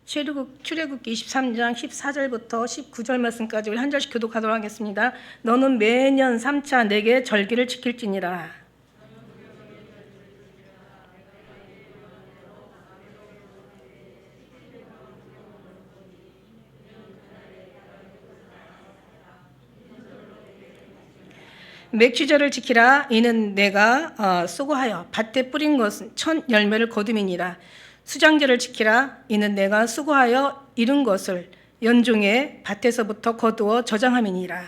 출애굽기 23장 14절부터 19절 말씀까지 우리 한 절씩 교독하도록 하겠습니다. 너는 매년 3차 내게 절기를 지킬지니라. 맥주절을 지키라. 이는 내가 수고하여 밭에 뿌린 것은 첫 열매를 거둠이니라. 수장절을 지키라. 이는 내가 수고하여 이룬 것을 연중에 밭에서부터 거두어 저장함이니라.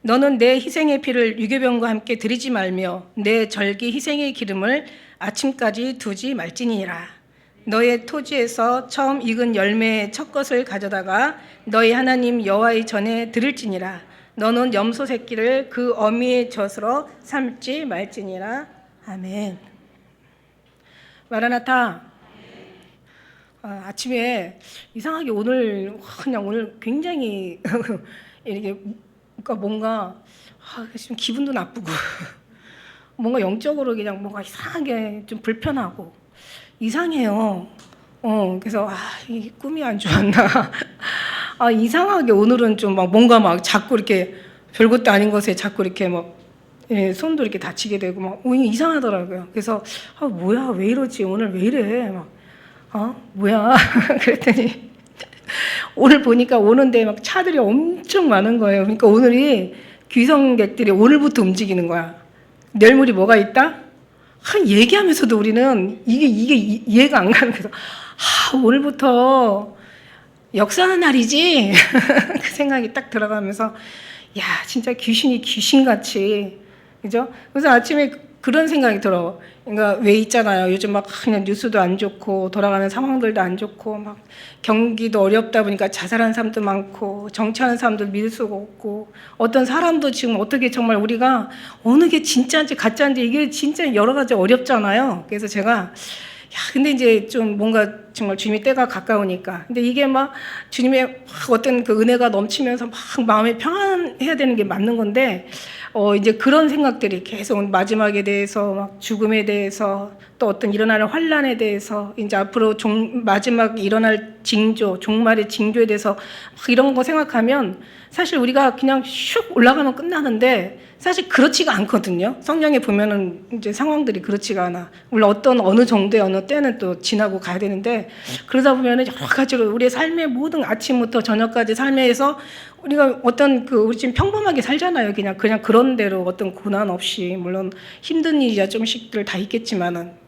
너는 내 희생의 피를 유교병과 함께 드리지 말며 내 절기 희생의 기름을 아침까지 두지 말지니라. 너의 토지에서 처음 익은 열매의 첫 것을 가져다가 너희 하나님 여호와의 전에 드릴지니라. 너는 염소 새끼를 그 어미의 젖으로 삶지 말지니라. 아멘. 마라나타. 아침에 이상하게 오늘 굉장히 이렇게 뭔가 지금 기분도 나쁘고 뭔가 영적으로 그냥 뭔가 이상하게 좀 불편하고 이상해요. 그래서 이 꿈이 안 좋았나. 이상하게 오늘은 좀 뭔가 자꾸 이렇게 별것도 아닌 것에 자꾸 이렇게 손도 이렇게 다치게 되고 이상하더라고요. 그래서 뭐야 왜 이러지 오늘 왜 이래 뭐야 그랬더니 오늘 보니까 오는데 차들이 엄청 많은 거예요. 그러니까 오늘이 귀성객들이 오늘부터 움직이는 거야. 내일모레 뭐가 있다? 얘기하면서도 우리는 이게 이해가 안 가는 거예요. 오늘부터 역사하는 날이지. 그 생각이 딱 들어가면서 야 진짜 귀신이 귀신같이 그죠? 그래서 아침에 그런 생각이 들어. 그러니까 왜 있잖아요. 요즘 그냥 뉴스도 안 좋고 돌아가는 상황들도 안 좋고 경기도 어렵다 보니까 자살하는 사람도 많고 정치하는 사람도 믿을 수가 없고 어떤 사람도 지금 어떻게 정말 우리가 어느 게 진짜인지 가짜인지 이게 진짜 여러 가지 어렵잖아요. 그래서 제가 근데 이제 좀 뭔가 정말 주님의 때가 가까우니까. 근데 이게 주님의 어떤 그 은혜가 넘치면서 마음이 평안해야 되는 게 맞는 건데, 이제 그런 생각들이 계속 마지막에 대해서 죽음에 대해서 또 어떤 일어나는 환란에 대해서 이제 앞으로 마지막 일어날 징조, 종말의 징조에 대해서 이런 거 생각하면 사실 우리가 그냥 슉 올라가면 끝나는데 사실 그렇지가 않거든요. 성경에 보면은 이제 상황들이 그렇지가 않아. 물론 어느 정도의 어느 때는 또 지나고 가야 되는데 그러다 보면은 여러 가지로 우리의 삶의 모든 아침부터 저녁까지 삶에서 우리가 우리 지금 평범하게 살잖아요. 그냥 그런 대로 어떤 고난 없이 물론 힘든 일이야 좀씩들 다 있겠지만은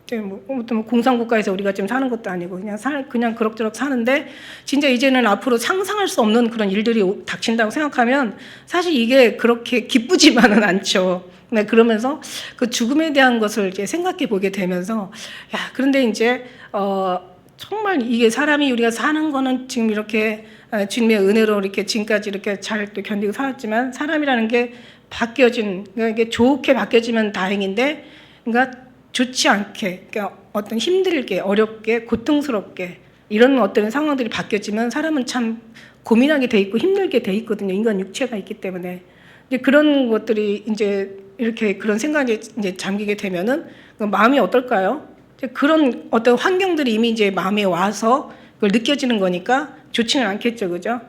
어떤 공산국가에서 우리가 지금 사는 것도 아니고 그냥 그럭저럭 사는데 진짜 이제는 앞으로 상상할 수 없는 그런 일들이 닥친다고 생각하면 사실 이게 그렇게 기쁘지만은 않죠. 네, 그러면서 그 죽음에 대한 것을 이제 생각해 보게 되면서 그런데 이제 정말 이게 사람이 우리가 사는 거는 지금 이렇게 주님의 은혜로 이렇게 지금까지 이렇게 잘 또 견디고 살았지만 사람이라는 게 그러니까 이게 좋게 바뀌어지면 다행인데 그러니까 좋지 않게 그러니까 어떤 힘들게 어렵게 고통스럽게 이런 어떤 상황들이 바뀌어지면 사람은 참 고민하게 돼 있고 힘들게 돼 있거든요. 인간 육체가 있기 때문에. 이제 그런 것들이 이제 이렇게 그런 생각에 이제 잠기게 되면은 마음이 어떨까요? 그런 어떤 환경들이 이미 이제 마음에 와서 그걸 느껴지는 거니까 좋지는 않겠죠, 그죠?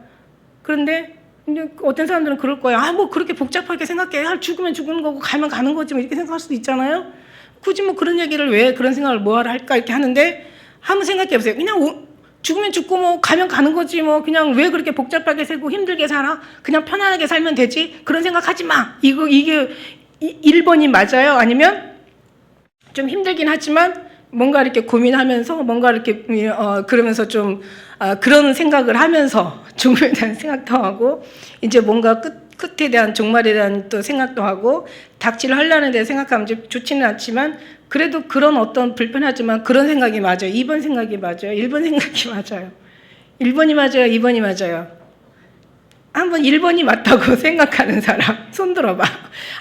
그런데 이제 어떤 사람들은 그럴 거예요. 그렇게 복잡하게 생각해. 죽으면 죽는 거고 가면 가는 거지 이렇게 생각할 수도 있잖아요. 굳이 그런 얘기를 왜 그런 생각을 뭐하러 할까 이렇게 하는데 한번 생각해 보세요. 그냥 죽으면 죽고 가면 가는 거지 그냥 왜 그렇게 복잡하게 살고 힘들게 살아? 그냥 편안하게 살면 되지. 그런 생각하지 마. 이게 1번이 맞아요? 아니면 좀 힘들긴 하지만 뭔가 이렇게 고민하면서 뭔가 이렇게 그러면서 좀 그런 생각을 하면서 죽음에 대한 생각도 하고 이제 뭔가 끝에 대한 종말에 대한 또 생각도 하고 닥칠 환란에 대해 생각하면 이제 좋지는 않지만 그래도 그런 어떤 불편하지만 그런 생각이 맞아요. 2번 생각이 맞아요. 1번 생각이 맞아요. 1번이 맞아요. 2번이 맞아요. 한번 1번이 맞다고 생각하는 사람 손 들어봐.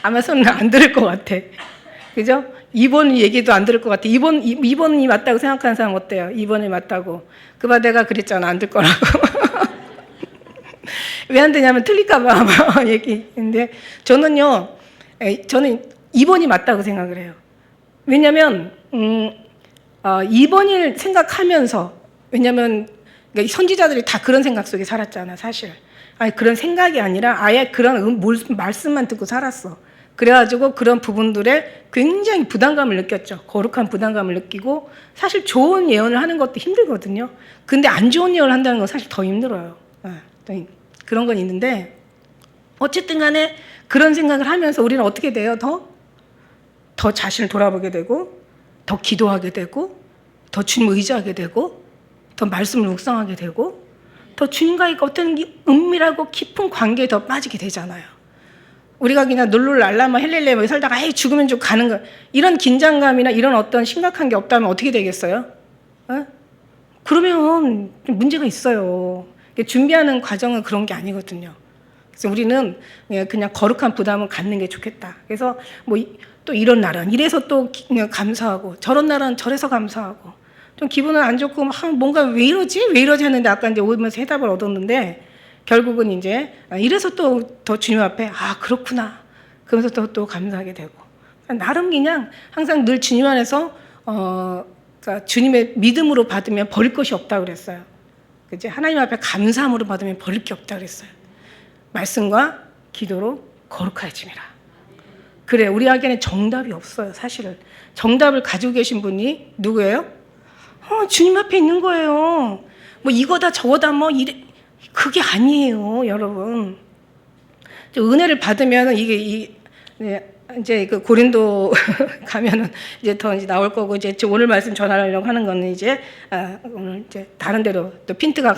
아마 손은 안 들을 것 같아. 그죠? 2번 얘기도 안 들을 것 같아. 2번이 맞다고 생각하는 사람 어때요? 2번이 맞다고. 내가 그랬잖아. 안 들 거라고. 왜 안 되냐면 틀릴까봐 얘기인데 저는 2번이 맞다고 생각을 해요. 왜냐하면 이번 일 생각하면서, 왜냐하면 선지자들이 다 그런 생각 속에 살았잖아 사실. 아니 그런 생각이 아니라 아예 그런 말씀만 듣고 살았어. 그래가지고 그런 부분들에 굉장히 부담감을 느꼈죠. 거룩한 부담감을 느끼고, 사실 좋은 예언을 하는 것도 힘들거든요. 근데 안 좋은 예언을 한다는 건 사실 더 힘들어요. 그런 건 있는데, 어쨌든 간에 그런 생각을 하면서 우리는 어떻게 돼요? 더 자신을 돌아보게 되고, 더 기도하게 되고, 더 주님을 의지하게 되고, 더 말씀을 묵상하게 되고, 더 주님과의 어떤 은밀하고 깊은 관계에 더 빠지게 되잖아요. 우리가 그냥 룰루랄라마 헬렐레 살다가 에이 죽으면 좀 가는 거, 이런 긴장감이나 이런 어떤 심각한 게 없다면 어떻게 되겠어요? 그러면 문제가 있어요. 준비하는 과정은 그런 게 아니거든요. 그래서 우리는 그냥 거룩한 부담을 갖는 게 좋겠다. 그래서 뭐 또 이런 날은 이래서 또 감사하고, 저런 날은 저래서 감사하고, 좀 기분은 안 좋고 뭔가 왜 이러지 했는데 아까 이제 오면서 해답을 얻었는데, 결국은 이제 이래서 또 더 주님 앞에 그렇구나 그러면서 또 감사하게 되고, 나름 그냥 항상 늘 주님 안에서 그러니까 주님의 믿음으로 받으면 버릴 것이 없다 그랬어요. 그치? 하나님 앞에 감사함으로 받으면 버릴 게 없다 그랬어요. 말씀과 기도로 거룩해짐이라. 그래, 우리에게는 정답이 없어요. 사실은 정답을 가지고 계신 분이 누구예요? 주님 앞에 있는 거예요. 뭐 이거다 저거다 뭐 그게 아니에요, 여러분. 은혜를 받으면 이게 이제 그 고린도 가면은 이제 더 이제 나올 거고, 이제 오늘 말씀 전하려고 하는 거는 이제 오늘 이제 다른 데로 또 핀트가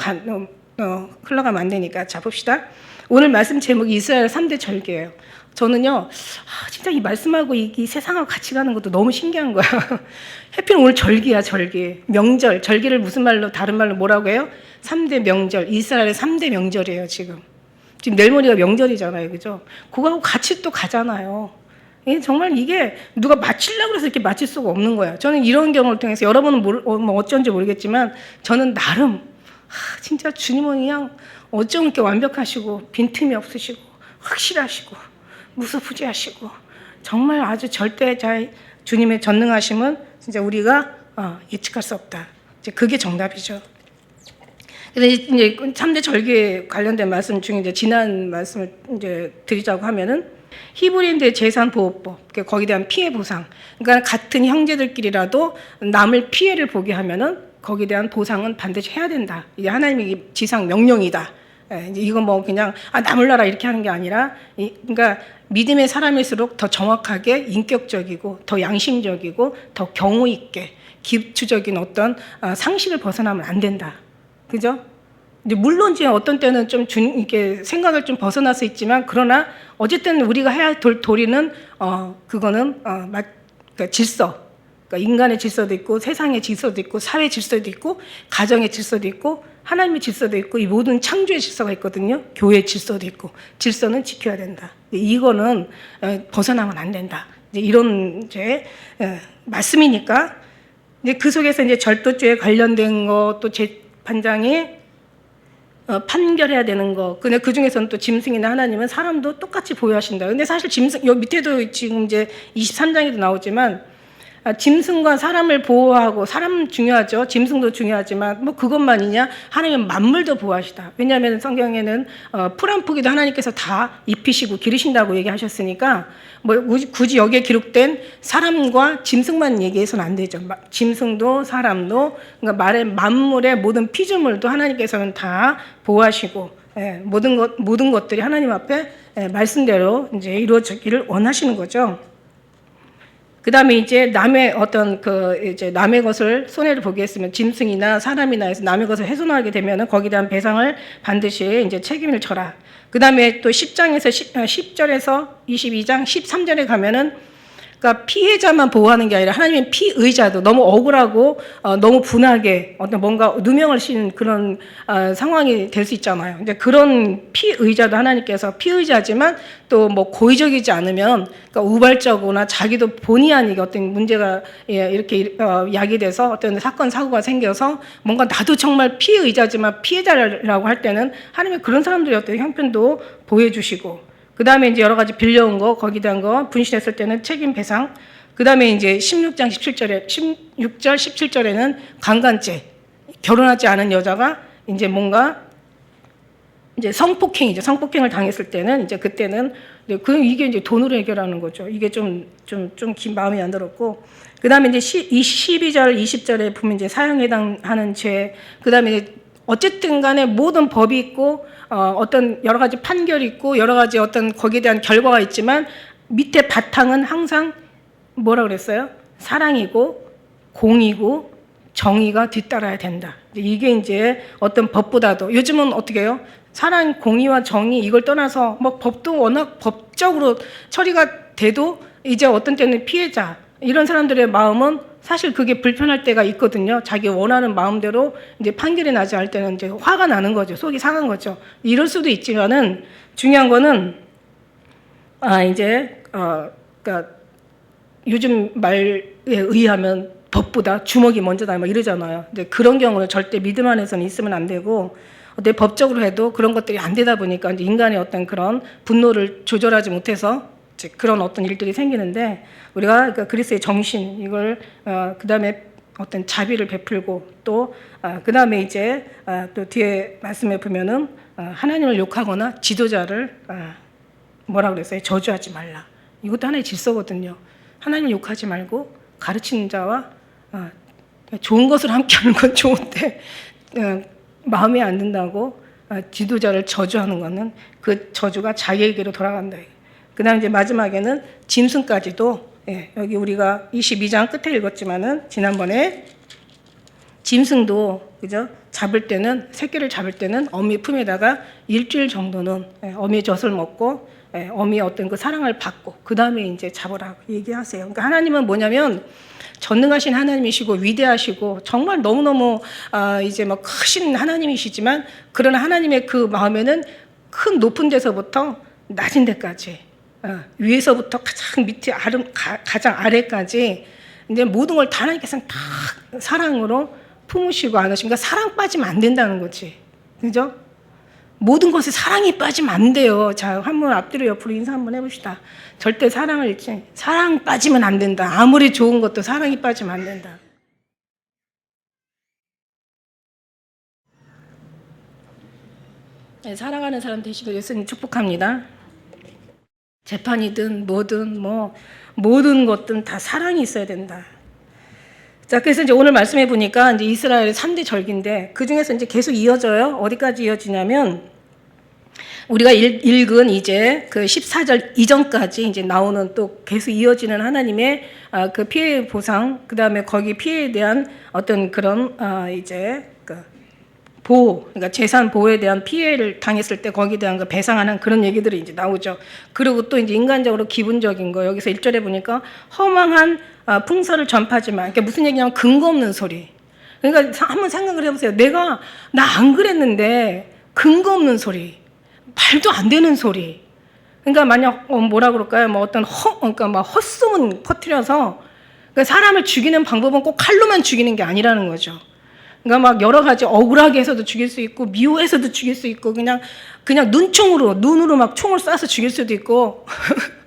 흘러가면 안 되니까. 자, 봅시다. 오늘 말씀 제목이 이스라엘 3대 절기예요. 저는요, 진짜 이 말씀하고 이 세상하고 같이 가는 것도 너무 신기한 거야. 해필 오늘 절기야, 절기. 명절, 절기를 무슨 말로, 다른 말로 뭐라고 해요? 3대 명절, 이스라엘의 3대 명절이에요, 지금. 지금 내일 모레가 명절이잖아요, 그죠? 그거하고 같이 또 가잖아요. 정말 이게 누가 맞추려고 해서 이렇게 맞출 수가 없는 거야. 저는 이런 경우를 통해서, 여러분은 뭐 어쩐지 모르겠지만, 저는 나름, 진짜 주님은 그냥 어쩜 이렇게 완벽하시고, 빈틈이 없으시고, 확실하시고, 무소부지하시고, 정말 아주 절대 주님의 전능하심은 진짜 우리가 예측할 수 없다. 이제 그게 정답이죠. 그래서 이제 3대 절기에 관련된 말씀 중에 이제 지난 말씀을 이제 드리자고 하면은, 히브리인들의 재산보호법, 거기에 대한 피해 보상. 그러니까 같은 형제들끼리라도 남을 피해를 보게 하면은 거기에 대한 보상은 반드시 해야 된다. 이게 하나님의 지상 명령이다. 이건 뭐 그냥 남을 나라 이렇게 하는 게 아니라, 그러니까 믿음의 사람일수록 더 정확하게 인격적이고 더 양심적이고 더 경우 있게 기초적인 어떤 상식을 벗어나면 안 된다. 그죠? 이제 물론 이제 어떤 때는 좀 이렇게 생각을 좀 벗어날 수 있지만, 그러나 어쨌든 우리가 해야 할 도리는 그거는 그러니까 질서, 그러니까 인간의 질서도 있고 세상의 질서도 있고 사회 질서도 있고 가정의 질서도 있고 하나님의 질서도 있고 이 모든 창조의 질서가 있거든요. 교회의 질서도 있고 질서는 지켜야 된다. 이거는 벗어나면 안 된다. 이제 이런 이제 말씀이니까, 이제 그 속에서 이제 절도죄에 관련된 거, 또 재판장이 판결해야 되는 거. 근데 그 중에서는 또 짐승이나 하나님은 사람도 똑같이 보호하신다. 근데 사실 짐승, 여기 밑에도 지금 이제 23장에도 나오지만, 짐승과 사람을 보호하고, 사람 중요하죠. 짐승도 중요하지만 뭐 그것만이냐? 하나님은 만물도 보호하시다. 왜냐하면 성경에는 풀 한 포기도 하나님께서 다 입히시고 기르신다고 얘기하셨으니까, 뭐 굳이 여기에 기록된 사람과 짐승만 얘기해서는 안 되죠. 짐승도 사람도, 그러니까 말의 만물의 모든 피조물도 하나님께서는 다 보호하시고, 모든 것들이 하나님 앞에 말씀대로 이제 이루어지기를 원하시는 거죠. 그 다음에 이제 남의 남의 것을 손해를 보게 했으면, 짐승이나 사람이나 해서 남의 것을 훼손하게 되면은 거기에 대한 배상을 반드시 이제 책임을 져라. 그 다음에 또 10장에서 10절에서 22장 13절에 가면은, 그러니까 피해자만 보호하는 게 아니라 하나님의 피의자도 너무 억울하고 너무 분하게 어떤 뭔가 누명을 씌는 그런 상황이 될 수 있잖아요. 이제 그런 피의자도 하나님께서 피의자지만 또 뭐 고의적이지 않으면, 그러니까 우발적으로나 자기도 본의 아니게 어떤 문제가 이렇게 야기돼서 어떤 사건 사고가 생겨서 뭔가 나도 정말 피의자지만 피해자라고 할 때는 하나님의 그런 사람들의 어떤 형편도 보여주시고, 그 다음에 이제 여러 가지 빌려온 거, 거기에 대한 거 분실했을 때는 책임 배상, 그다음에 이제 16절 17절에는 강간죄. 결혼하지 않은 여자가 이제 뭔가 이제 성폭행이죠. 성폭행을 당했을 때는 이제 그때는 이게 이제 돈으로 해결하는 거죠. 이게 좀 마음에 안 들었고, 그다음에 이제 12절 20절에 보면 이제 사형에 해당하는 죄, 그다음에 어쨌든 간에 모든 법이 있고 어떤 여러 가지 판결이 있고 여러 가지 어떤 거기에 대한 결과가 있지만 밑에 바탕은 항상 뭐라 그랬어요? 사랑이고 공이고 정의가 뒤따라야 된다. 이게 이제 어떤 법보다도 요즘은 어떻게 해요? 사랑, 공의와 정의 이걸 떠나서 뭐 법도 워낙 법적으로 처리가 돼도 이제 어떤 때는 피해자 이런 사람들의 마음은 사실 그게 불편할 때가 있거든요. 자기 원하는 마음대로 이제 판결이 나지 않을 때는 이제 화가 나는 거죠. 속이 상한 거죠. 이럴 수도 있지만은 중요한 거는 그러니까 요즘 말에 의하면 법보다 주먹이 먼저다 막 이러잖아요. 근데 그런 경우는 절대 믿음 안에서는 있으면 안 되고, 법적으로 해도 그런 것들이 안 되다 보니까 이제 인간의 어떤 그런 분노를 조절하지 못해서 이제 그런 어떤 일들이 생기는데, 우리가 그러니까 그리스도의 정신 이걸 그다음에 어떤 자비를 베풀고 또 그다음에 이제 또 뒤에 말씀에 보면은 하나님을 욕하거나 지도자를 뭐라 그랬어요? 저주하지 말라. 이것도 하나의 질서거든요. 하나님을 욕하지 말고 가르치는 자와 좋은 것을 함께하는 건 좋은데 마음에 안 든다고 지도자를 저주하는 것은 그 저주가 자기에게로 돌아간다. 그다음 이제 마지막에는 짐승까지도, 여기 우리가 22장 끝에 읽었지만은 지난번에 짐승도 그죠? 잡을 때는 새끼를 잡을 때는 어미 품에다가 일주일 정도는 어미의 젖을 먹고 어미의 어떤 그 사랑을 받고 그 다음에 이제 잡으라고 얘기하세요. 그러니까 하나님은 뭐냐면 전능하신 하나님이시고 위대하시고 정말 너무너무 이제 막 크신 하나님이시지만, 그러나 하나님의 그 마음에는 큰 높은 데서부터 낮은 데까지, 위에서부터 가장 밑에 가장 아래까지 이제 모든 걸 다 하나님께서 다 사랑으로 품으시고 안으시니까 사랑 빠지면 안 된다는 거지. 그죠? 모든 것에 사랑이 빠지면 안 돼요. 자, 한번 앞뒤로 옆으로 인사 한번 해봅시다. 절대 사랑 빠지면 안 된다. 아무리 좋은 것도 사랑이 빠지면 안 된다. 네, 사랑하는 사람 되시길 예수님 축복합니다. 재판이든 뭐든 모든 것든 다 사랑이 있어야 된다. 자, 그래서 이제 오늘 말씀해 보니까 이제 이스라엘의 3대 절기인데 그 중에서 이제 계속 이어져요. 어디까지 이어지냐면 우리가 읽은 이제 그 14절 이전까지 이제 나오는 또 계속 이어지는 하나님의 그 피해 보상, 그 다음에 거기 피해에 대한 어떤 그런 이제 그 보호, 그러니까 재산 보호에 대한 피해를 당했을 때 거기에 대한 그 배상하는 그런 얘기들이 이제 나오죠. 그리고 또 이제 인간적으로 기본적인 거, 여기서 1절에 보니까 허망한 풍설을 전파하지 마. 그러니까 무슨 얘기냐면 근거 없는 소리. 그러니까 한번 생각을 해보세요. 나 안 그랬는데 근거 없는 소리, 말도 안 되는 소리. 그러니까 만약 뭐라 그럴까요? 뭐 어떤 그러니까 막 헛소문 퍼뜨려서, 그러니까 사람을 죽이는 방법은 꼭 칼로만 죽이는 게 아니라는 거죠. 그러니까 막 여러 가지 억울하게 해서도 죽일 수 있고 미워해서도 죽일 수 있고 그냥 눈으로 막 총을 쏴서 죽일 수도 있고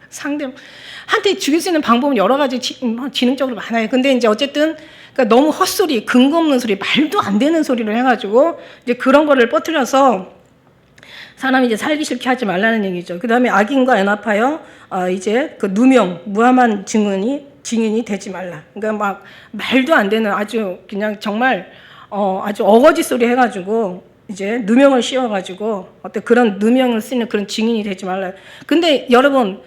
상대한테 죽일 수 있는 방법은 여러 가지 지능적으로 많아요. 근데 이제 어쨌든 그러니까 너무 헛소리, 근거 없는 소리, 말도 안 되는 소리를 해가지고 이제 그런 거를 퍼뜨려서 사람이 이제 살기 싫게 하지 말라는 얘기죠. 그 다음에 악인과 연합하여 이제 그 무함한 증인이 되지 말라. 그러니까 막 말도 안 되는 아주 그냥 정말 아주 어거지 소리 해가지고 이제 누명을 씌워가지고 어떤 그런 누명을 쓰는 그런 증인이 되지 말라. 근데 여러분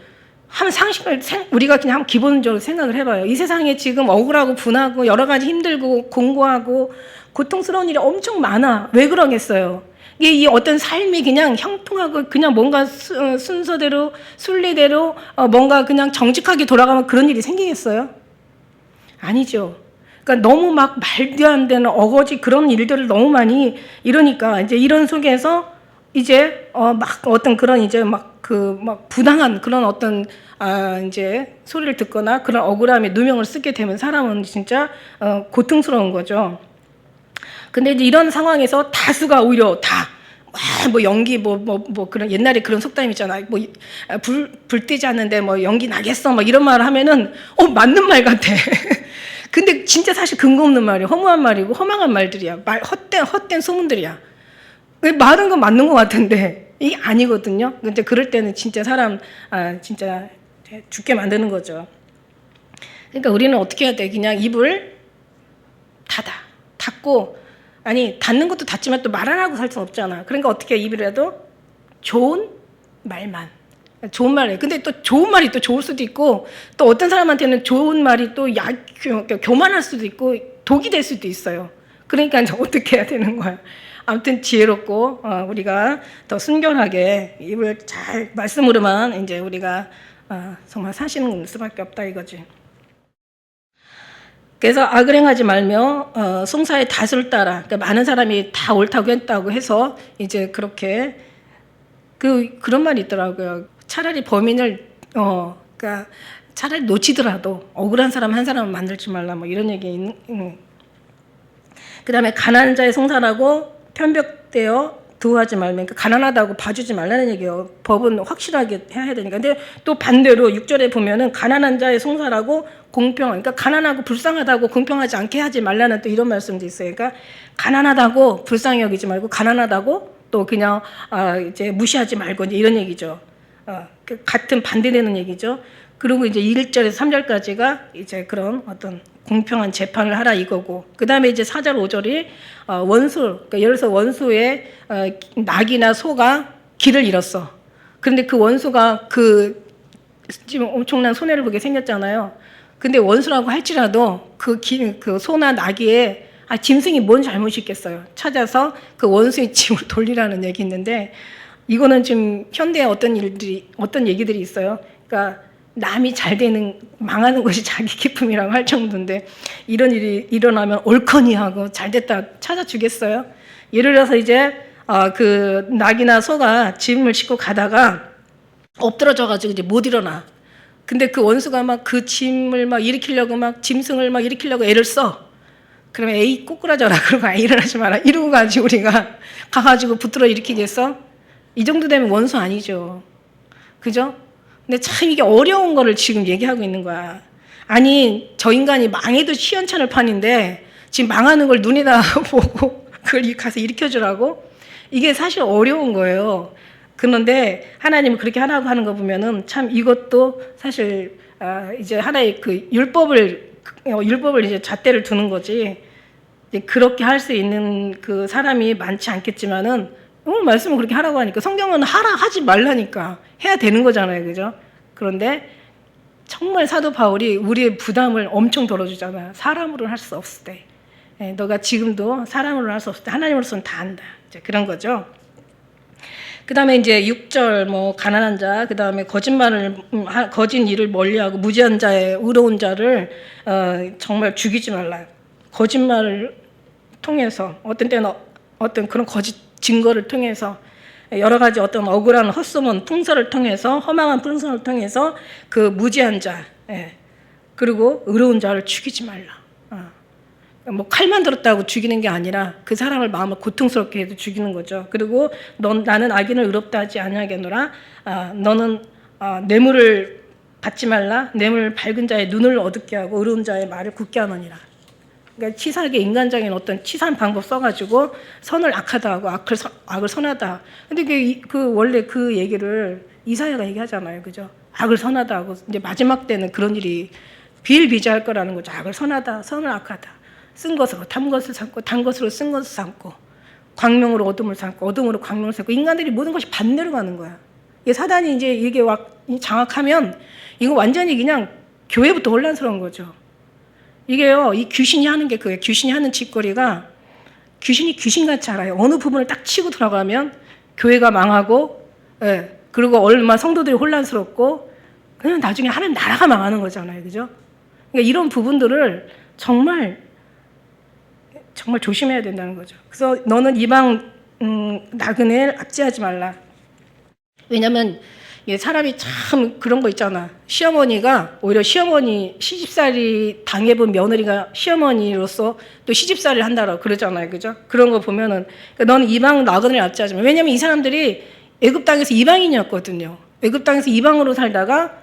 한 상식을 우리가 그냥 한번 기본적으로 생각을 해봐요. 이 세상에 지금 억울하고 분하고 여러 가지 힘들고 공고하고 고통스러운 일이 엄청 많아. 왜 그러겠어요? 이 어떤 삶이 그냥 형통하고 그냥 뭔가 순서대로 순리대로 뭔가 그냥 정직하게 돌아가면 그런 일이 생기겠어요? 아니죠. 그러니까 너무 막 말도 안 되는 어거지 그런 일들을 너무 많이 이러니까 이제 이런 속에서 이제 막 어떤 그런 이제 막 부당한 그런 어떤 이제 소리를 듣거나 그런 억울함에 누명을 쓰게 되면 사람은 진짜 고통스러운 거죠. 근데 이제 이런 상황에서 다수가 오히려 뭐 연기 그런 옛날에 그런 속담 있잖아. 뭐 불 떼지 않는데 뭐 연기 나겠어. 막 이런 말을 하면은 맞는 말 같아. 근데 진짜 사실 근거 없는 말이야. 허무한 말이고 허망한 말들이야. 헛된 소문들이야. 말은 건 맞는 것 같은데 이게 아니거든요. 근데 그럴 때는 진짜 사람 진짜 죽게 만드는 거죠. 그러니까 우리는 어떻게 해야 돼? 그냥 입을 닫고, 아니 닫는 것도 닫지만 또 말 안 하고 살 수는 없잖아. 그러니까 어떻게 입이라도 좋은 말만, 좋은 말을 해. 근데 또 좋은 말이 또 좋을 수도 있고, 또 어떤 사람한테는 좋은 말이 또 교만할 수도 있고 독이 될 수도 있어요. 그러니까 이제 어떻게 해야 되는 거야? 아무튼 지혜롭고 우리가 더 순결하게 입을 잘 말씀으로만 이제 우리가 정말 사시는 수밖에 없다 이거지. 그래서 악을 행하지 말며 송사의 닷을 따라, 그러니까 많은 사람이 다 옳다고 했다고 해서 이제 그렇게 그런 말이 있더라고요. 차라리 범인을 그러니까 차라리 놓치더라도 억울한 사람 한 사람은 만들지 말라, 뭐 이런 얘기. 그다음에 가난한 자의 송사라고 편벽되어 두하지 말면, 그러니까 가난하다고 봐주지 말라는 얘기예요. 법은 확실하게 해야 되니까. 근데 또 반대로 6절에 보면은 가난한 자의 송사라고 그러니까 가난하고 불쌍하다고 공평하지 않게 하지 말라는 또 이런 말씀도 있어요. 그러니까 가난하다고 불쌍히 여기지 말고 가난하다고 또 그냥 이제 무시하지 말고 이제 이런 얘기죠. 같은 반대되는 얘기죠. 그리고 이제 1절에서 3절까지가 이제 그런 어떤 공평한 재판을 하라 이거고, 그 다음에 이제 4절 5절이 원수, 그러니까 예를 들어서 원수의 낙이나 소가 길을 잃었어. 그런데 그 원수가 지금 엄청난 손해를 보게 생겼잖아요. 근데 원수라고 할지라도 그 소나 나귀에 짐승이 뭔 잘못이 있겠어요. 찾아서 그 원수의 짐을 돌리라는 얘기 있는데, 이거는 지금 현대에 어떤 얘기들이 있어요. 그러니까 남이 잘 되는, 망하는 것이 자기 기쁨이라고 할 정도인데, 이런 일이 일어나면 옳거니 하고 잘 됐다 찾아주겠어요? 예를 들어서 이제 그 낙이나 소가 짐을 싣고 가다가 엎드러져가지고 이제 못 일어나. 근데 그 원수가 막 그 짐을 막 일으키려고 짐승을 막 일으키려고 애를 써. 그러면 에이 꼬꾸라져라, 그러고 일어나지 마라 이러고 가지고 우리가 가가지고 붙들어 일으키겠어? 이 정도 되면 원수 아니죠. 그죠? 근데 참 이게 어려운 거를 지금 얘기하고 있는 거야. 아니 저 인간이 망해도 시원찮을 판인데 지금 망하는 걸 눈에다 보고 그걸 가서 일으켜주라고? 이게 사실 어려운 거예요. 그런데 하나님은 그렇게 하라고 하는 거 보면은 참 이것도 사실 이제 하나의 그 율법을 이제 잣대를 두는 거지. 이제 그렇게 할 수 있는 그 사람이 많지 않겠지만은 오늘 말씀은 그렇게 하라고 하니까, 성경은 하지 말라니까 해야 되는 거잖아요, 그죠? 그런데 정말 사도 바울이 우리의 부담을 엄청 덜어주잖아요. 사람으로는 할 수 없을 때, 너가 지금도 사람으로는 할 수 없을 때 하나님으로서는 다 한다. 이제 그런 거죠. 그 다음에 이제 6절 가난한 자, 그 다음에 거짓 일을 멀리하고 무지한 자의 의로운 자를 정말 죽이지 말라. 거짓말을 통해서 어떤 때는 어떤 그런 거짓 증거를 통해서 여러 가지 어떤 억울한 헛소문 풍설을 통해서, 허망한 풍설을 통해서 그 무지한 자, 그리고 의로운 자를 죽이지 말라. 칼만 들었다고 죽이는 게 아니라 그 사람을 마음을 고통스럽게 해도 죽이는 거죠. 그리고 나는 악인을 의롭다 하지 아니하겠노라. 너는 뇌물을 받지 말라. 뇌물 밝은 자의 눈을 어둡게 하고 의로운 자의 말을 굳게 하느니라. 그러니까 치사하게 인간적인 어떤 치사한 방법 써가지고 선을 악하다 하고 악을 선하다. 근데 원래 그 얘기를 이사야가 얘기하잖아요, 그죠? 악을 선하다 하고 이제 마지막 때는 그런 일이 비일비재할 거라는 거죠. 악을 선하다, 선을 악하다. 쓴 것으로 담 것을 삼고, 단 것으로 쓴 것을 삼고, 광명으로 어둠을 삼고, 어둠으로 광명을 삼고, 인간들이 모든 것이 반대로 가는 거야. 사단이 이제 이게 장악하면 이거 완전히 그냥 교회부터 혼란스러운 거죠. 이게요, 이 귀신이 하는 게 그거예요. 귀신이 하는 짓거리가, 귀신이 귀신같이 알아요. 어느 부분을 딱 치고 들어가면 교회가 망하고, 그리고 얼마 성도들이 혼란스럽고, 그냥 나중에 하나님 나라가 망하는 거잖아요, 그죠? 그러니까 이런 부분들을 정말 조심해야 된다는 거죠. 그래서 너는 이방 나그네를 압제하지 말라. 왜냐하면 이게 사람이 참 그런 거 있잖아. 시어머니가 오히려 시어머니 시집살이 당해본 며느리가 시어머니로서 또 시집살이를 한다라고 그러잖아요. 그죠? 그런 거 보면은 너는 이방 나그네를 납치 하지 마. 왜냐면 이 사람들이 애굽 땅에서 이방인이었거든요. 애굽 땅에서 이방으로 살다가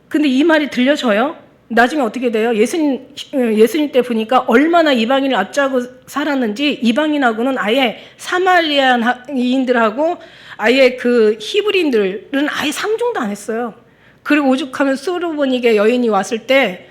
근데 이 말이 들려져요? 나중에 어떻게 돼요? 예수님 때 보니까 얼마나 이방인을 압제하고 살았는지 이방인하고는 아예 사마리아인들하고 아예 그 히브리인들은 아예 상종도 안 했어요. 그리고 오죽하면 소로보닉의 여인이 왔을 때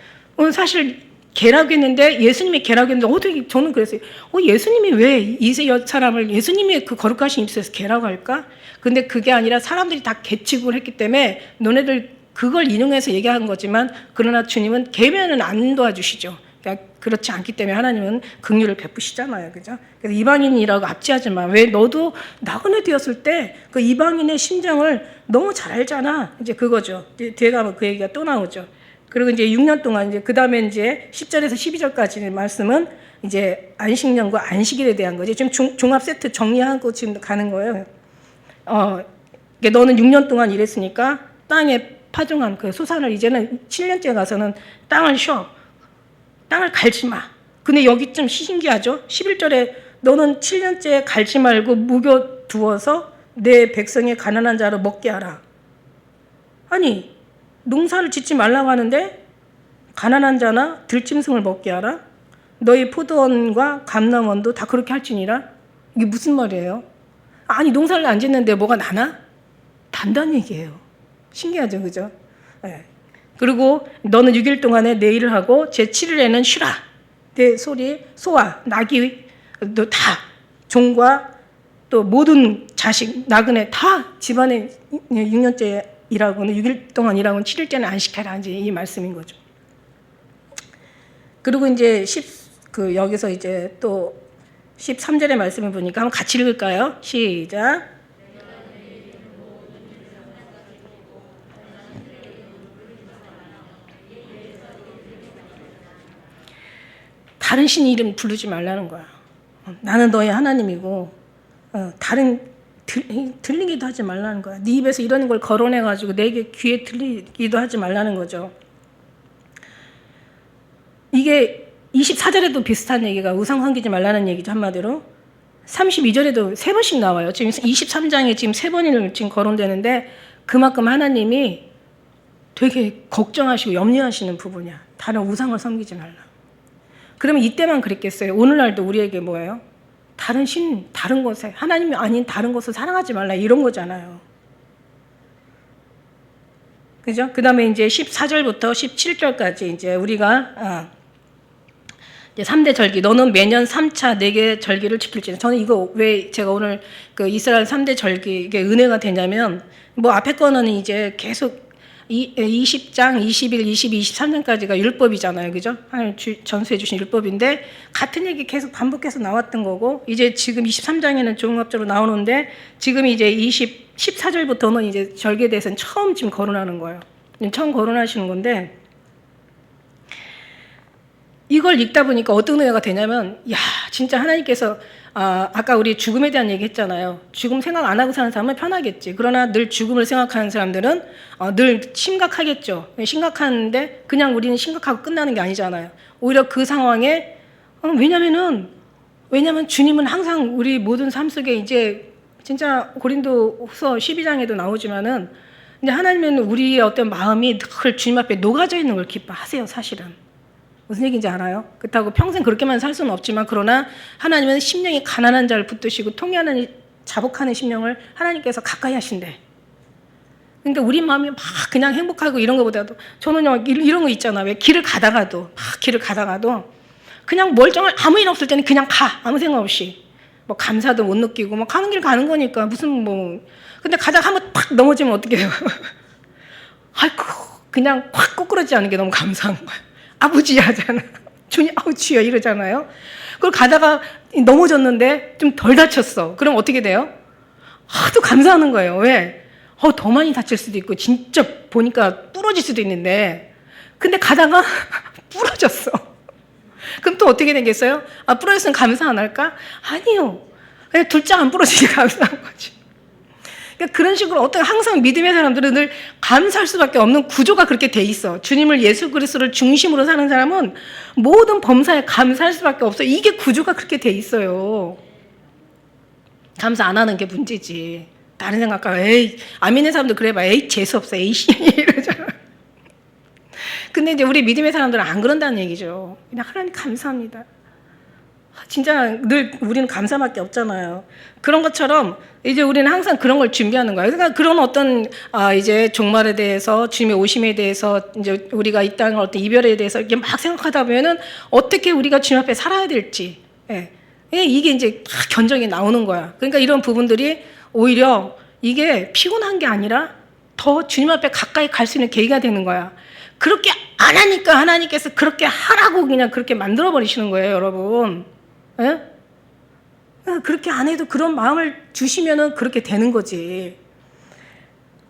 사실 개라고 했는데 예수님이 개라고 했는데 어떻게 저는 그랬어요. 예수님이 왜 이 사람을 예수님이 그 거룩하신 입술에서 개라고 할까? 근데 그게 아니라 사람들이 다 개취급을 했기 때문에 너네들 그걸 인용해서 얘기한 거지만 그러나 주님은 개면은 안 도와주시죠. 그러니까 그렇지 않기 때문에 하나님은 긍휼을 베푸시잖아요. 그죠? 그래서 이방인이라고 압제하지 마. 왜 너도 나그네 되었을 때 그 이방인의 심정을 너무 잘 알잖아. 이제 그거죠. 뒤에 가면 그 얘기가 또 나오죠. 그리고 이제 6년 동안 이제 그다음에 이제 10절에서 12절까지의 말씀은 이제 안식년과 안식일에 대한 거지. 지금 종합 세트 정리하고 지금 가는 거예요. 너는 6년 동안 일했으니까 땅에 파종한 그 소산을 이제는 7년째 가서는 땅을 쉬어. 땅을 갈지 마. 근데 여기 좀 신기하죠? 11절에 너는 7년째 갈지 말고 묵여 두어서 내 백성의 가난한 자로 먹게 하라. 아니 농사를 짓지 말라고 하는데 가난한 자나 들짐승을 먹게 하라. 너희 포도원과 감람원도 다 그렇게 할지니라. 이게 무슨 말이에요? 아니 농사를 안 짓는데 뭐가 나나? 단단 얘기예요. 신기하죠, 그죠? 네. 그리고 너는 6일 동안에 내 일을 하고 제7일에는 쉬라. 내 소와 나귀 너 다 종과 또 모든 자식 나그네 다 집안에 6년째 일하고는 6일 동안 일하고는 7일째는 안식해라. 이제 이 말씀인 거죠. 그리고 이제 여기서 이제 또 13절의 말씀을 보니까 한번 같이 읽을까요? 시작. 다른 신 이름 부르지 말라는 거야. 나는 너의 하나님이고 다른 들리기도 하지 말라는 거야. 네 입에서 이런 걸 거론해가지고 내게 귀에 들리기도 하지 말라는 거죠. 이게 24절에도 비슷한 얘기가 우상 섬기지 말라는 얘기죠. 한마디로 32절에도 3번씩 나와요. 지금 23장에 지금 3번이 지금 거론되는데 그만큼 하나님이 되게 걱정하시고 염려하시는 부분이야. 다른 우상을 섬기지 말라. 그러면 이때만 그랬겠어요? 오늘날도 우리에게 뭐예요? 다른 신, 다른 것에 하나님이 아닌 다른 것을 사랑하지 말라 이런 거잖아요. 그죠? 그 다음에 이제 14절부터 17절까지 이제 우리가 이제 3대 절기, 너는 매년 3차 4개 절기를 지킬지니. 저는 이거 왜 제가 오늘 그 이스라엘 3대 절기 이게 은혜가 되냐면 뭐 앞에 거는 이제 계속 20장, 21, 22, 23장까지가 율법이잖아요. 그죠? 하나님 전수해 주신 율법인데 같은 얘기 계속 반복해서 나왔던 거고 이제 지금 23장에는 종합적으로 나오는데 지금 이제 14절부터는 이제 절기에 대해서는 처음 지금 거론하는 거예요. 처음 거론하시는 건데 이걸 읽다 보니까 어떤 은혜가 되냐면 야 진짜 하나님께서 아까 우리 죽음에 대한 얘기 했잖아요. 죽음 생각 안 하고 사는 사람은 편하겠지. 그러나 늘 죽음을 생각하는 사람들은 늘 심각하겠죠. 심각한데 그냥 우리는 심각하고 끝나는 게 아니잖아요. 오히려 그 상황에 왜냐면 주님은 항상 우리 모든 삶 속에 이제 진짜 고린도후서 12장에도 나오지만은 이제 하나님은 우리의 어떤 마음이 늘 주님 앞에 녹아져 있는 걸 기뻐하세요. 사실은. 무슨 얘기인지 알아요? 그렇다고 평생 그렇게만 살 수는 없지만 그러나 하나님은 심령이 가난한 자를 붙드시고 통회하는 자복하는 심령을 하나님께서 가까이 하신대. 그러니까 우리 마음이 막 그냥 행복하고 이런 것보다도 저는 이런 거 있잖아. 왜 길을 가다가도 그냥 멀쩡한 아무 일 없을 때는 그냥 가. 아무 생각 없이. 뭐 감사도 못 느끼고 막 가는 길 가는 거니까 무슨 근데 가다가 한번 팍 넘어지면 어떻게 해요? 아이고 그냥 확 꼬꾸라지지 않은 게 너무 감사한 거야. 아버지 하잖아. 주님 주여 이러잖아요. 그걸 가다가 넘어졌는데 좀 덜 다쳤어. 그럼 어떻게 돼요? 또 감사하는 거예요. 왜? 더 많이 다칠 수도 있고 진짜 보니까 부러질 수도 있는데 근데 가다가 부러졌어. 그럼 또 어떻게 되겠어요? 부러졌으면 감사 안 할까? 아니요. 그냥 둘째 안 부러지게 감사한 거지. 그러니까 그런 식으로 어떤 항상 믿음의 사람들은 늘 감사할 수밖에 없는 구조가 그렇게 돼 있어. 주님을 예수 그리스도를 중심으로 사는 사람은 모든 범사에 감사할 수밖에 없어. 이게 구조가 그렇게 돼 있어요. 감사 안 하는 게 문제지. 다른 생각하고 에이 안 믿는 사람도 그래봐. 에이 재수없어. 에이씨 이러잖아. 근데 이제 우리 믿음의 사람들은 안 그런다는 얘기죠. 그냥 하나님 감사합니다. 진짜 늘 우리는 감사밖에 없잖아요. 그런 것처럼 이제 우리는 항상 그런 걸 준비하는 거예요. 그러니까 그런 어떤 이제 종말에 대해서 주님의 오심에 대해서 이제 우리가 이 땅의 어떤 이별에 대해서 이렇게 막 생각하다 보면은 어떻게 우리가 주님 앞에 살아야 될지 이게 이제 다 견적이 나오는 거야. 그러니까 이런 부분들이 오히려 이게 피곤한 게 아니라 더 주님 앞에 가까이 갈 수 있는 계기가 되는 거야. 그렇게 안 하니까 하나님께서 그렇게 하라고 그냥 그렇게 만들어 버리시는 거예요, 여러분. 예? 그렇게 안 해도 그런 마음을 주시면은 그렇게 되는 거지.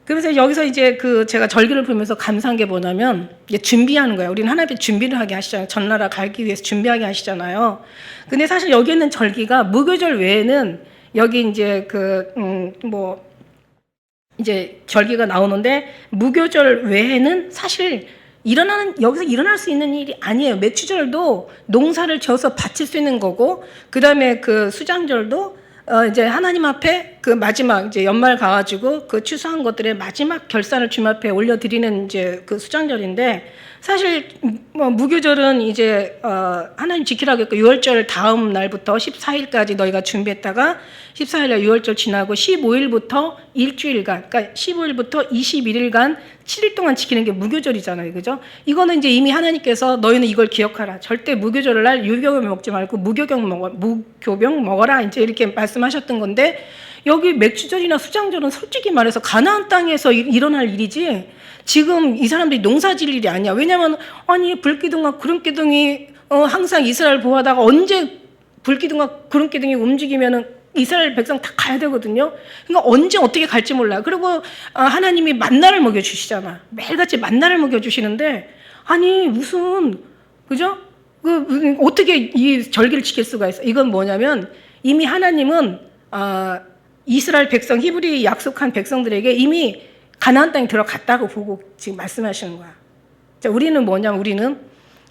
그래서 여기서 이제 제가 절기를 보면서 감사한 게 뭐냐면 이제 준비하는 거예요. 우리는 하나님께 준비를 하게 하시잖아요. 전나라 가기 위해서 준비하게 하시잖아요. 근데 사실 여기 있는 절기가 무교절 외에는 여기 이제 이제 절기가 나오는데 무교절 외에는 사실 여기서 일어날 수 있는 일이 아니에요. 매추절도 농사를 지어서 바칠 수 있는 거고, 그 다음에 수장절도 이제 하나님 앞에 마지막 이제 연말 가가지고 추수한 것들의 마지막 결산을 주님 앞에 올려드리는 이제 수장절인데, 사실 무교절은 이제 하나님 지키라고 했고 6월절 다음 날부터 14일까지 너희가 준비했다가 14일날 6월절 지나고 15일부터 일주일간, 그러니까 15일부터 21일간 7일 동안 지키는 게 무교절이잖아요. 그죠? 이거는 이제 이미 하나님께서 너희는 이걸 기억하라. 절대 무교절을 날 유교병 먹지 말고 무교병 먹어라. 이제 이렇게 말씀하셨던 건데, 여기 맥주절이나 수장절은 솔직히 말해서 가나안 땅에서 일어날 일이지 지금 이 사람들이 농사 지을 일이 아니야. 왜냐면 불기둥과 구름기둥이 항상 이스라엘 보호하다가 언제 불기둥과 구름기둥이 움직이면은 이스라엘 백성 다 가야 되거든요. 그러니까 언제 어떻게 갈지 몰라. 그리고 하나님이 만나를 먹여주시잖아. 매일같이 만나를 먹여주시는데 무슨 그죠? 어떻게 이 절기를 지킬 수가 있어? 이건 뭐냐면 이미 하나님은 이스라엘 백성, 히브리 약속한 백성들에게 이미 가나안 땅에 들어갔다고 보고 지금 말씀하시는 거야. 자, 우리는 뭐냐면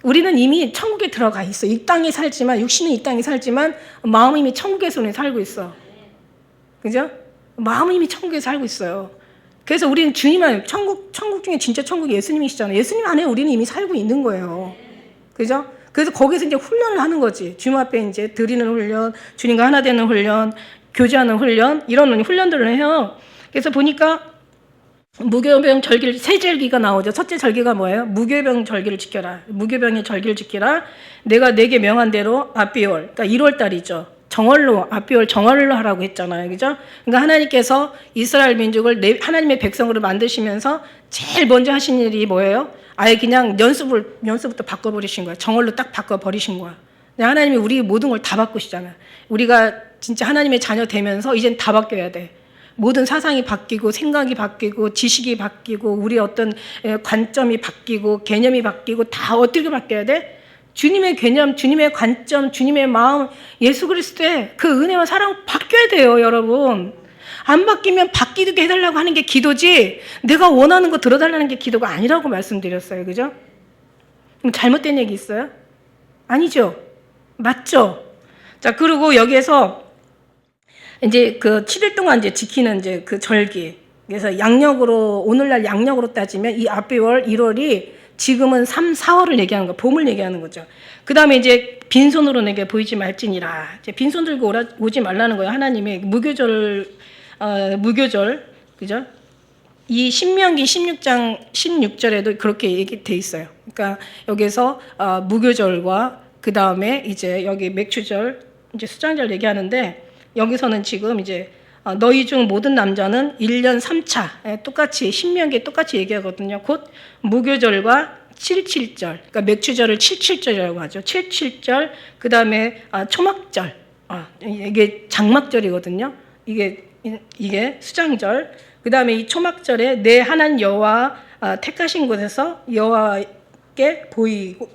우리는 이미 천국에 들어가 있어. 이 땅에 살지만, 육신은 이 땅에 살지만 마음은 이미 천국에서 우리는 살고 있어. 그죠? 마음은 이미 천국에 살고 있어요. 그래서 우리는 주님은 천국 중에 진짜 천국이 예수님이시잖아요. 예수님 안에 우리는 이미 살고 있는 거예요. 그죠? 그래서 거기서 이제 훈련을 하는 거지. 주님 앞에 이제 드리는 훈련, 주님과 하나 되는 훈련, 교제하는 훈련, 이런 훈련들을 해요. 그래서 보니까 무교병 절기를 세 절기가 나오죠. 첫째 절기가 뭐예요? 무교병 절기를 지켜라. 무교병의 절기를 지키라. 내가 내게 명한 대로 아비월, 그러니까 1월 달이죠. 정월로 아비월 정월로 하라고 했잖아요. 그죠? 그러니까 하나님께서 이스라엘 민족을 하나님의 백성으로 만드시면서 제일 먼저 하신 일이 뭐예요? 아예 그냥 연수부터 바꿔버리신 거야. 정월로 딱 바꿔버리신 거야. 하나님이 우리 모든 걸 다 바꾸시잖아. 우리가 진짜 하나님의 자녀 되면서 이젠 다 바뀌어야 돼. 모든 사상이 바뀌고 생각이 바뀌고 지식이 바뀌고 우리 어떤 관점이 바뀌고 개념이 바뀌고 다 어떻게 바뀌어야 돼? 주님의 개념, 주님의 관점, 주님의 마음, 예수 그리스도의 그 은혜와 사랑 바뀌어야 돼요, 여러분. 안 바뀌면 바뀌게 해달라고 하는 게 기도지 내가 원하는 거 들어달라는 게 기도가 아니라고 말씀드렸어요. 그죠? 그럼 잘못된 얘기 있어요? 아니죠? 맞죠? 자, 그리고 여기에서 이제 7일 동안 이제 지키는 이제 절기. 그래서 양력으로, 오늘날 양력으로 따지면 이 아비월 1월이 지금은 3, 4월을 얘기하는 거, 봄을 얘기하는 거죠. 그 다음에 이제 빈손으로 내게 보이지 말지니라. 이제 빈손 들고 오지 말라는 거예요. 하나님의 무교절, 그죠? 이 신명기 16장 16절에도 그렇게 얘기돼 있어요. 그러니까 여기서 무교절과 그 다음에 이제 여기 맥추절, 이제 수장절 얘기하는데, 여기서는 지금 이제 너희 중 모든 남자는 1년 3차 똑같이 신명기에 똑같이 얘기하거든요. 곧 무교절과 77절, 그러니까 맥추절을 77절이라고 하죠. 77절, 그 다음에 초막절, 이게 장막절이거든요. 이게 수장절, 그 다음에 이 초막절에 내 하나님 여호와 택하신 곳에서 여호와께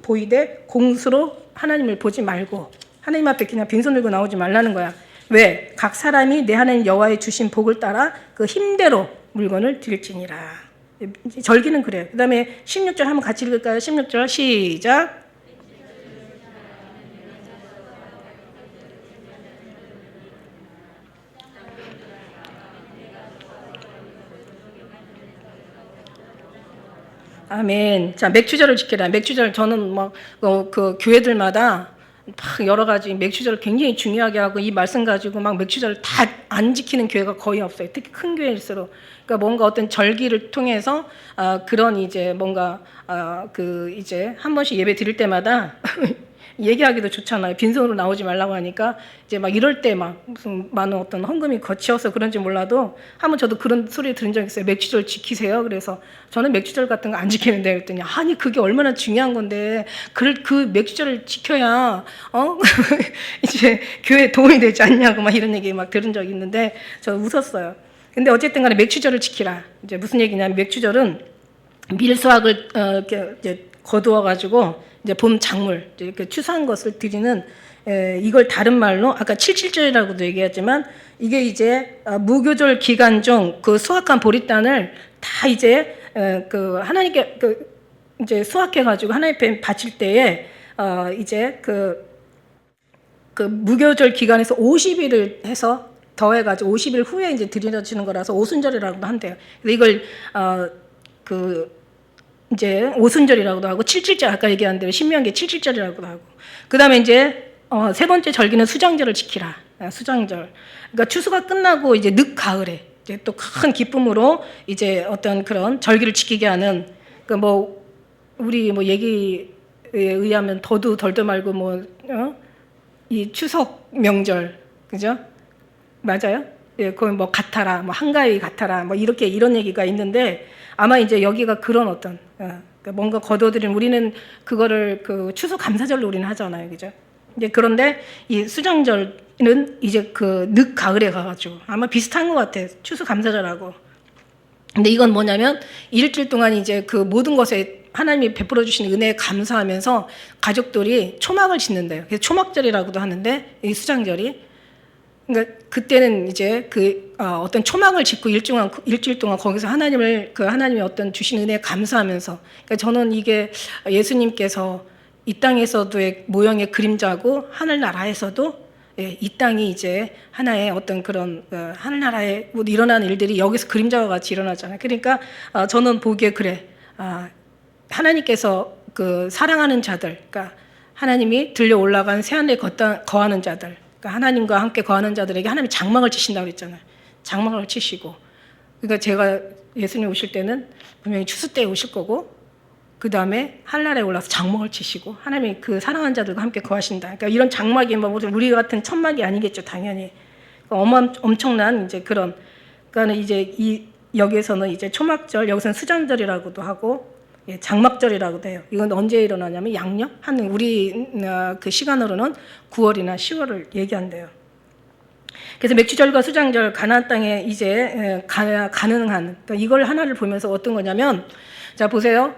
보이되 공수로 하나님을 보지 말고, 하나님 앞에 그냥 빈손 들고 나오지 말라는 거야. 왜? 각 사람이 내 하나님 여호와의 주신 복을 따라 그 힘대로 물건을 드릴지니라. 절기는 그래요. 그 다음에 16절 한번 같이 읽을까요? 16절 시작. 아멘. 자, 맥주절을 지키라. 맥주절 저는 막 그 교회들마다 막 여러 가지 맥주절을 굉장히 중요하게 하고 이 말씀 가지고 막 맥주절을 다 안 지키는 교회가 거의 없어요. 특히 큰 교회일수록. 그러니까 뭔가 어떤 절기를 통해서 그런 이제 뭔가 그 이제 한 번씩 예배 드릴 때마다 얘기하기도 좋잖아요. 빈손으로 나오지 말라고 하니까 이제 막 이럴 때 막 무슨 많은 어떤 헌금이 거치어서 그런지 몰라도 한번 저도 그런 소리 들은 적 있어요. 맥주절 지키세요. 그래서 저는 맥주절 같은 거 안 지키는데 그랬더니 아니 그게 얼마나 중요한 건데 그 맥주절을 지켜야 이제 교회에 도움이 되지 않냐고 막 이런 얘기 막 들은 적이 있는데 저 웃었어요. 근데 어쨌든 간에 맥주절을 지키라. 이제 무슨 얘기냐면 맥주절은 밀수확을 이제 거두어 가지고 이제 봄 작물 이렇게 추수한 것을 드리는 이걸 다른 말로 아까 77절이라고도 얘기했지만 이게 이제 무교절 기간 중 그 수확한 보리단을 다 이제 그 하나님께 그 이제 수확해 가지고 하나님 앞에 바칠 때에 이제 그 무교절 기간에서 50일을 해서 더해가지고 50일 후에 이제 드려지는 거라서 오순절이라고도 한대요. 이걸 이제 오순절이라고도 하고 77절 아까 얘기한 대로 신명기 77절이라고도 하고 그 다음에 이제 세 번째 절기는 수장절을 지키라. 수장절. 그러니까 추수가 끝나고 이제 늦 가을에 이제 또 큰 기쁨으로 이제 어떤 그런 절기를 지키게 하는 그 뭐 우리 뭐 얘기에 의하면 더도 덜도 말고 이 추석 명절 그죠? 맞아요? 예, 거기 뭐 같아라, 뭐 한가위 같아라, 뭐 이렇게 이런 얘기가 있는데 아마 이제 여기가 그런 어떤 뭔가 거둬들인 우리는 그거를 그 추수감사절로 우리는 하잖아요, 그죠? 이제 그런데 이 수장절은 이제 그 늦 가을에 가가지고 아마 비슷한 것 같아, 추수감사절하고. 근데 이건 뭐냐면 일주일 동안 이제 그 모든 것에 하나님이 베풀어 주신 은혜에 감사하면서 가족들이 초막을 짓는데요. 그래서 초막절이라고도 하는데 이 수장절이. 그러니까 그때는 이제 어떤 초막을 짓고 일주일 동안 거기서 하나님의 어떤 주신 은혜에 감사하면서, 그러니까 저는 이게 예수님께서 이 땅에서도의 모형의 그림자고 하늘나라에서도 이 땅이 이제 하나의 어떤 그런 하늘나라에 일어나는 일들이 여기서 그림자와 같이 일어나잖아요. 그러니까 저는 보기에 그래. 하나님께서 그 사랑하는 자들, 그러니까 하나님이 들려 올라간 새하늘에 거하는 자들, 그러니까 하나님과 함께 거하는 자들에게 하나님이 장막을 치신다고 그랬잖아요. 장막을 치시고. 그러니까 제가 예수님 오실 때는 분명히 추수 때에 오실 거고 그 다음에 하늘나라에 올라서 장막을 치시고 하나님이 그 사랑하는 자들과 함께 거하신다. 그러니까 이런 장막이 뭐 우리 같은 천막이 아니겠죠, 당연히. 그러니까 엄청난 이제 그런. 그러니까 이제 여기에서는 이제 초막절, 여기서는 수장절이라고도 하고 장막절이라고도 해요. 이건 언제 일어나냐면 양력 한 우리 그 시간으로는 9월이나 10월을 얘기한대요. 그래서 맥주절과 수장절 가나안 땅에 이제 가능한 그러니까 이걸 하나를 보면서 어떤 거냐면 자 보세요.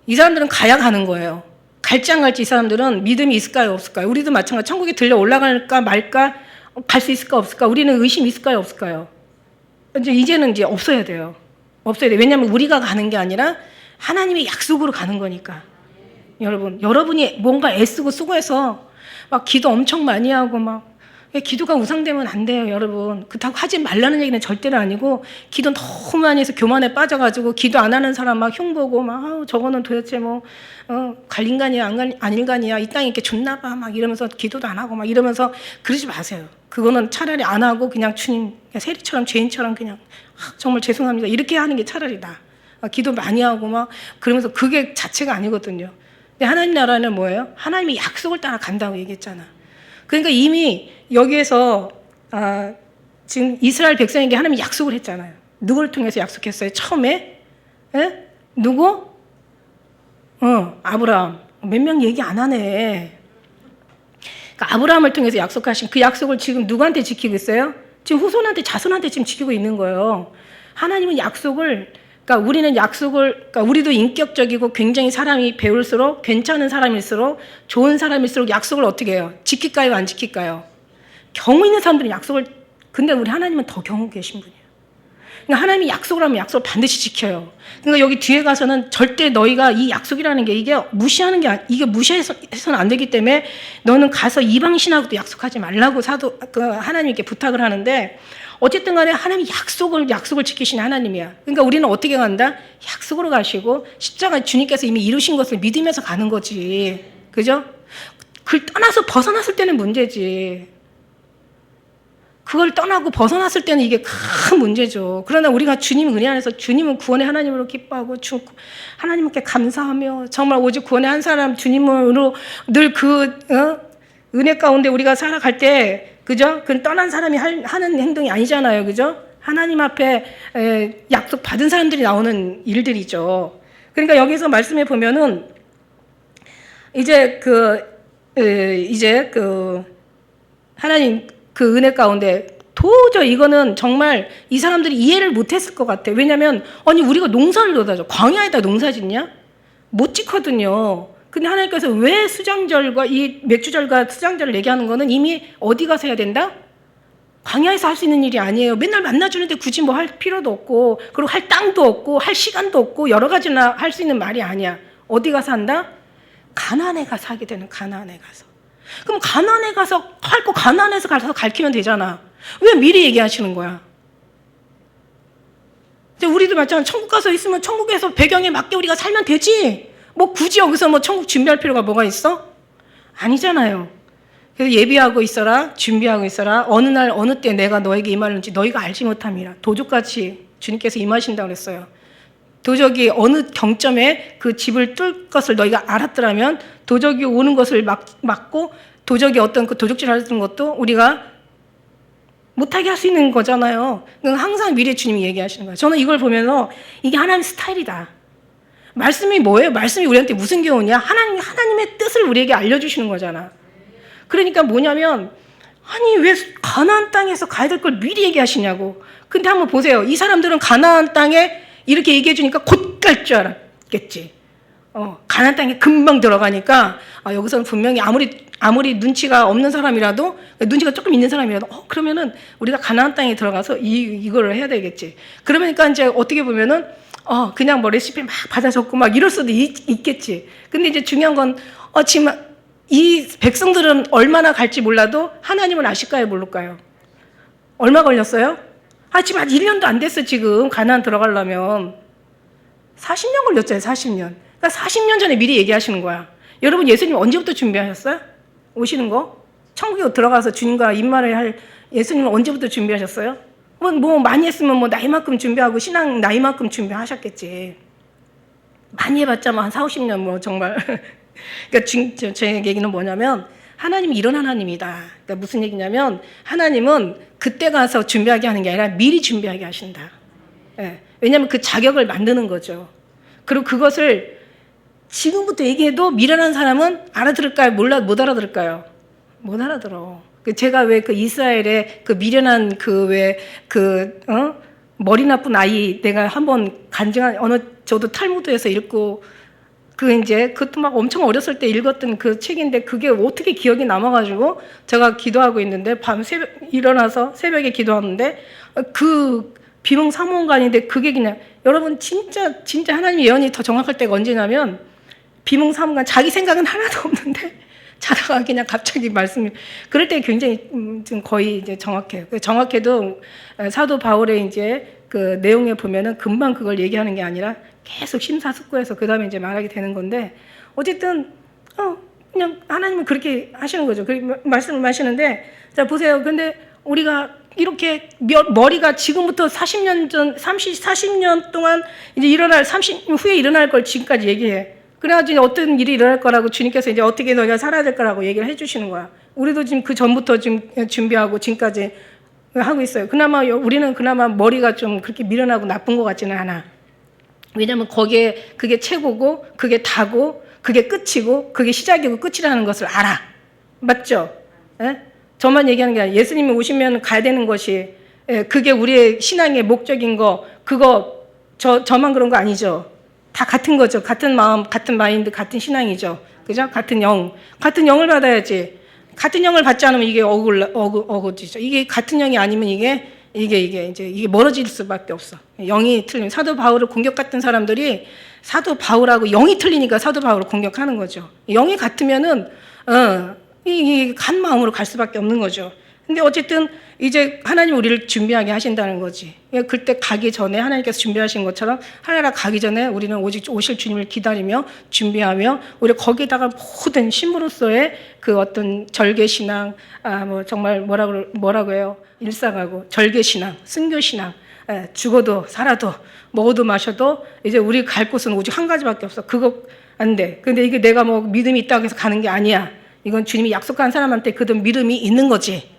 이 사람들은 가야 가는 거예요. 갈지 안 갈지 이 사람들은 믿음이 있을까요 없을까요? 우리도 마찬가지. 천국에 들려 올라갈까 말까 갈 수 있을까 없을까? 우리는 의심 있을까요 없을까요? 이제는 이제 없어야 돼요. 없어야 돼요. 왜냐하면 우리가 가는 게 아니라 하나님의 약속으로 가는 거니까. 여러분이 뭔가 애쓰고 수고해서 막 기도 엄청 많이 하고 막 기도가 우상되면 안 돼요, 여러분. 그렇다고 하지 말라는 얘기는 절대로 아니고 기도 너무 많이 해서 교만에 빠져가지고 기도 안 하는 사람 막 흉보고 막 저거는 도대체 갈 인간이야 안 인간이야 이 땅이 이렇게 좋나 봐 막 이러면서 기도도 안 하고 막 이러면서 그러지 마세요. 그거는 차라리 안 하고 그냥 주님 세리처럼 죄인처럼 그냥 정말 죄송합니다 이렇게 하는 게 차라리 나아. 기도 많이 하고 막 그러면서 그게 자체가 아니거든요. 근데 하나님 나라는 뭐예요? 하나님이 약속을 따라 간다고 얘기했잖아. 그러니까 이미 여기에서 지금 이스라엘 백성에게 하나님이 약속을 했잖아요. 누구를 통해서 약속했어요? 처음에? 에? 누구? 아브라함. 몇 명 얘기 안 하네. 그러니까 아브라함을 통해서 약속하신 그 약속을 지금 누구한테 지키고 있어요? 지금 후손한테 자손한테 지금 지키고 있는 거예요. 하나님은 약속을 그러니까 우리는 그러니까 우리도 인격적이고 굉장히 사람이 배울수록 괜찮은 사람일수록 좋은 사람일수록 약속을 어떻게 해요? 지킬까요? 안 지킬까요? 경우 있는 사람들은 약속을 근데 우리 하나님은 더 경우 계신 분이에요. 그러니까 하나님이 약속을 하면 약속을 반드시 지켜요. 그러니까 여기 뒤에 가서는 절대 너희가 이 약속이라는 게 이게 무시하는 게 이게 무시해서는 안 되기 때문에 너는 가서 이방 신하고도 약속하지 말라고 하나님께 부탁을 하는데 어쨌든 간에 하나님이 약속을 지키시는 하나님이야. 그러니까 우리는 어떻게 간다? 약속으로 가시고 십자가 주님께서 이미 이루신 것을 믿으면서 가는 거지. 그죠? 그걸 떠나서 벗어났을 때는 문제지. 그걸 떠나고 벗어났을 때는 이게 큰 문제죠. 그러나 우리가 주님 은혜 안에서 주님은 구원의 하나님으로 기뻐하고 하나님께 감사하며 정말 오직 구원의 한 사람 주님으로 늘 은혜 가운데 우리가 살아갈 때 그죠? 그건 떠난 사람이 하는 행동이 아니잖아요. 그죠? 하나님 앞에 약속 받은 사람들이 나오는 일들이죠. 그러니까 여기서 말씀해 보면은 이제 하나님 그 은혜 가운데 도저히 이거는 정말 이 사람들이 이해를 못했을 것 같아. 왜냐하면 아니 우리가 농사를 넣어다죠. 광야에다 농사 짓냐? 못 짓거든요. 근데 하나님께서 왜 수장절과 이 맥주절과 수장절을 얘기하는 거는 이미 어디 가서 해야 된다? 광야에서 할 수 있는 일이 아니에요. 맨날 만나주는데 굳이 뭐 할 필요도 없고 그리고 할 땅도 없고 할 시간도 없고 여러 가지나 할 수 있는 말이 아니야. 어디 가서 한다? 가나안에 가서 하게 되는 가나안에 가서. 그럼 가나안에 가서 할 거 가나안에서 가서 가르치면 되잖아. 왜 미리 얘기하시는 거야? 이제 우리도 마찬가지 천국 가서 있으면 천국에서 배경에 맞게 우리가 살면 되지. 뭐 굳이 여기서 뭐 천국 준비할 필요가 뭐가 있어? 아니잖아요. 그래서 예비하고 있어라, 준비하고 있어라. 어느 날 어느 때 내가 너에게 임하는지 너희가 알지 못함이라. 도적같이 주님께서 임하신다고 그랬어요. 도적이 어느 경점에 그 집을 뚫을 것을 너희가 알았더라면 도적이 오는 것을 막고 도적이 어떤 그 도적질 하는 것도 우리가 못하게 할 수 있는 거잖아요. 항상 미래 주님이 얘기하시는 거예요. 저는 이걸 보면서 이게 하나님의 스타일이다. 말씀이 뭐예요? 말씀이 우리한테 무슨 교훈이야? 하나님의 뜻을 우리에게 알려주시는 거잖아. 그러니까 뭐냐면 아니 왜 가나안 땅에서 가야 될 걸 미리 얘기하시냐고. 근데 한번 보세요. 이 사람들은 가나안 땅에 이렇게 얘기해 주니까 곧 갈 줄 알았겠지. 가나안 땅에 금방 들어가니까 여기서는 분명히 아무리 눈치가 없는 사람이라도 눈치가 조금 있는 사람이라도 그러면은 우리가 가나안 땅에 들어가서 이거를 해야 되겠지. 그러니까 이제 어떻게 보면은 그냥 뭐 레시피 막 받아 적고 막 이럴 수도 있겠지. 근데 이제 중요한 건 지금 이 백성들은 얼마나 갈지 몰라도 하나님은 아실까요, 모를까요? 얼마 걸렸어요? 지금 아직 1년도 안 됐어. 지금 가나안 들어가려면 40년 걸렸잖아요. 40년. 그러니까 40년 전에 미리 얘기하시는 거야. 여러분 예수님 언제부터 준비하셨어요? 오시는 거? 천국에 들어가서 주님과 임마를 할 예수님은 언제부터 준비하셨어요? 뭐 많이 했으면 뭐 나이만큼 준비하고 신앙 나이만큼 준비하셨겠지. 많이 해봤자 한 40, 50년 뭐 정말. 그러니까 제 얘기는 뭐냐면 하나님이 이런 하나님이다. 그러니까 무슨 얘기냐면 하나님은 그때 가서 준비하게 하는 게 아니라 미리 준비하게 하신다. 예. 왜냐하면 그 자격을 만드는 거죠. 그리고 그것을 지금부터 얘기해도 미련한 사람은 알아들을까요? 못 알아들을까요? 못 알아들어. 제가 왜 그 이스라엘의 그 미련한 머리 나쁜 아이 내가 한번 저도 탈무드에서 읽고 그것도 막 엄청 어렸을 때 읽었던 그 책인데 그게 어떻게 기억이 남아가지고 제가 기도하고 있는데 일어나서 새벽에 기도하는데 그 비몽사몽간인데 그게 그냥 여러분 진짜 하나님의 예언이 더 정확할 때가 언제냐면 비몽사몽간 자기 생각은 하나도 없는데 자다가 그냥 갑자기 말씀이 그럴 때 굉장히 좀 거의 이제 정확해요. 정확해도 사도 바울의 이제 그 내용에 보면은 금방 그걸 얘기하는 게 아니라 계속 심사숙고해서 그 다음에 이제 말하게 되는 건데 어쨌든 그냥 하나님은 그렇게 하시는 거죠. 그렇게 말씀을 하시는데 자 보세요. 근데 우리가 이렇게 머리가 지금부터 40년 동안 이제 30년 후에 일어날 걸 지금까지 얘기해. 그래가지고 어떤 일이 일어날 거라고 주님께서 이제 어떻게 너희가 살아야 될 거라고 얘기를 해주시는 거야. 우리도 지금 그 전부터 지금 준비하고 지금까지 하고 있어요. 우리는 그나마 머리가 좀 그렇게 미련하고 나쁜 것 같지는 않아. 왜냐면 거기에 그게 최고고 그게 다고 그게 끝이고 그게 시작이고 끝이라는 것을 알아. 맞죠? 예? 저만 얘기하는 게 아니라 예수님이 오시면 가야 되는 것이 그게 우리의 신앙의 목적인 거 그거 저만 그런 거 아니죠. 다 같은 거죠. 같은 마음, 같은 마인드, 같은 신앙이죠. 그죠? 같은 영을 받아야지. 같은 영을 받지 않으면 이게 어거지죠. 이게 같은 영이 아니면 이게 이제 멀어질 수밖에 없어. 영이 틀리면 사도 바울을 공격했던 사람들이 사도 바울하고 영이 틀리니까 사도 바울을 공격하는 거죠. 영이 같으면은 간 마음으로 갈 수밖에 없는 거죠. 근데 어쨌든 이제 하나님 우리를 준비하게 하신다는 거지. 그때 가기 전에 하나님께서 준비하신 것처럼 하나님 가기 전에 우리는 오직 오실 주님을 기다리며 준비하며 우리 거기다가 모든 신부로서의 그 어떤 절개신앙, 뭐 정말 뭐라고 해요? 일상하고 절개신앙, 순교신앙, 죽어도 살아도 먹어도 마셔도 이제 우리 갈 곳은 오직 한 가지밖에 없어. 그거 안 돼. 근데 이게 내가 뭐 믿음이 있다고 해서 가는 게 아니야. 이건 주님이 약속한 사람한테 그 믿음이 있는 거지.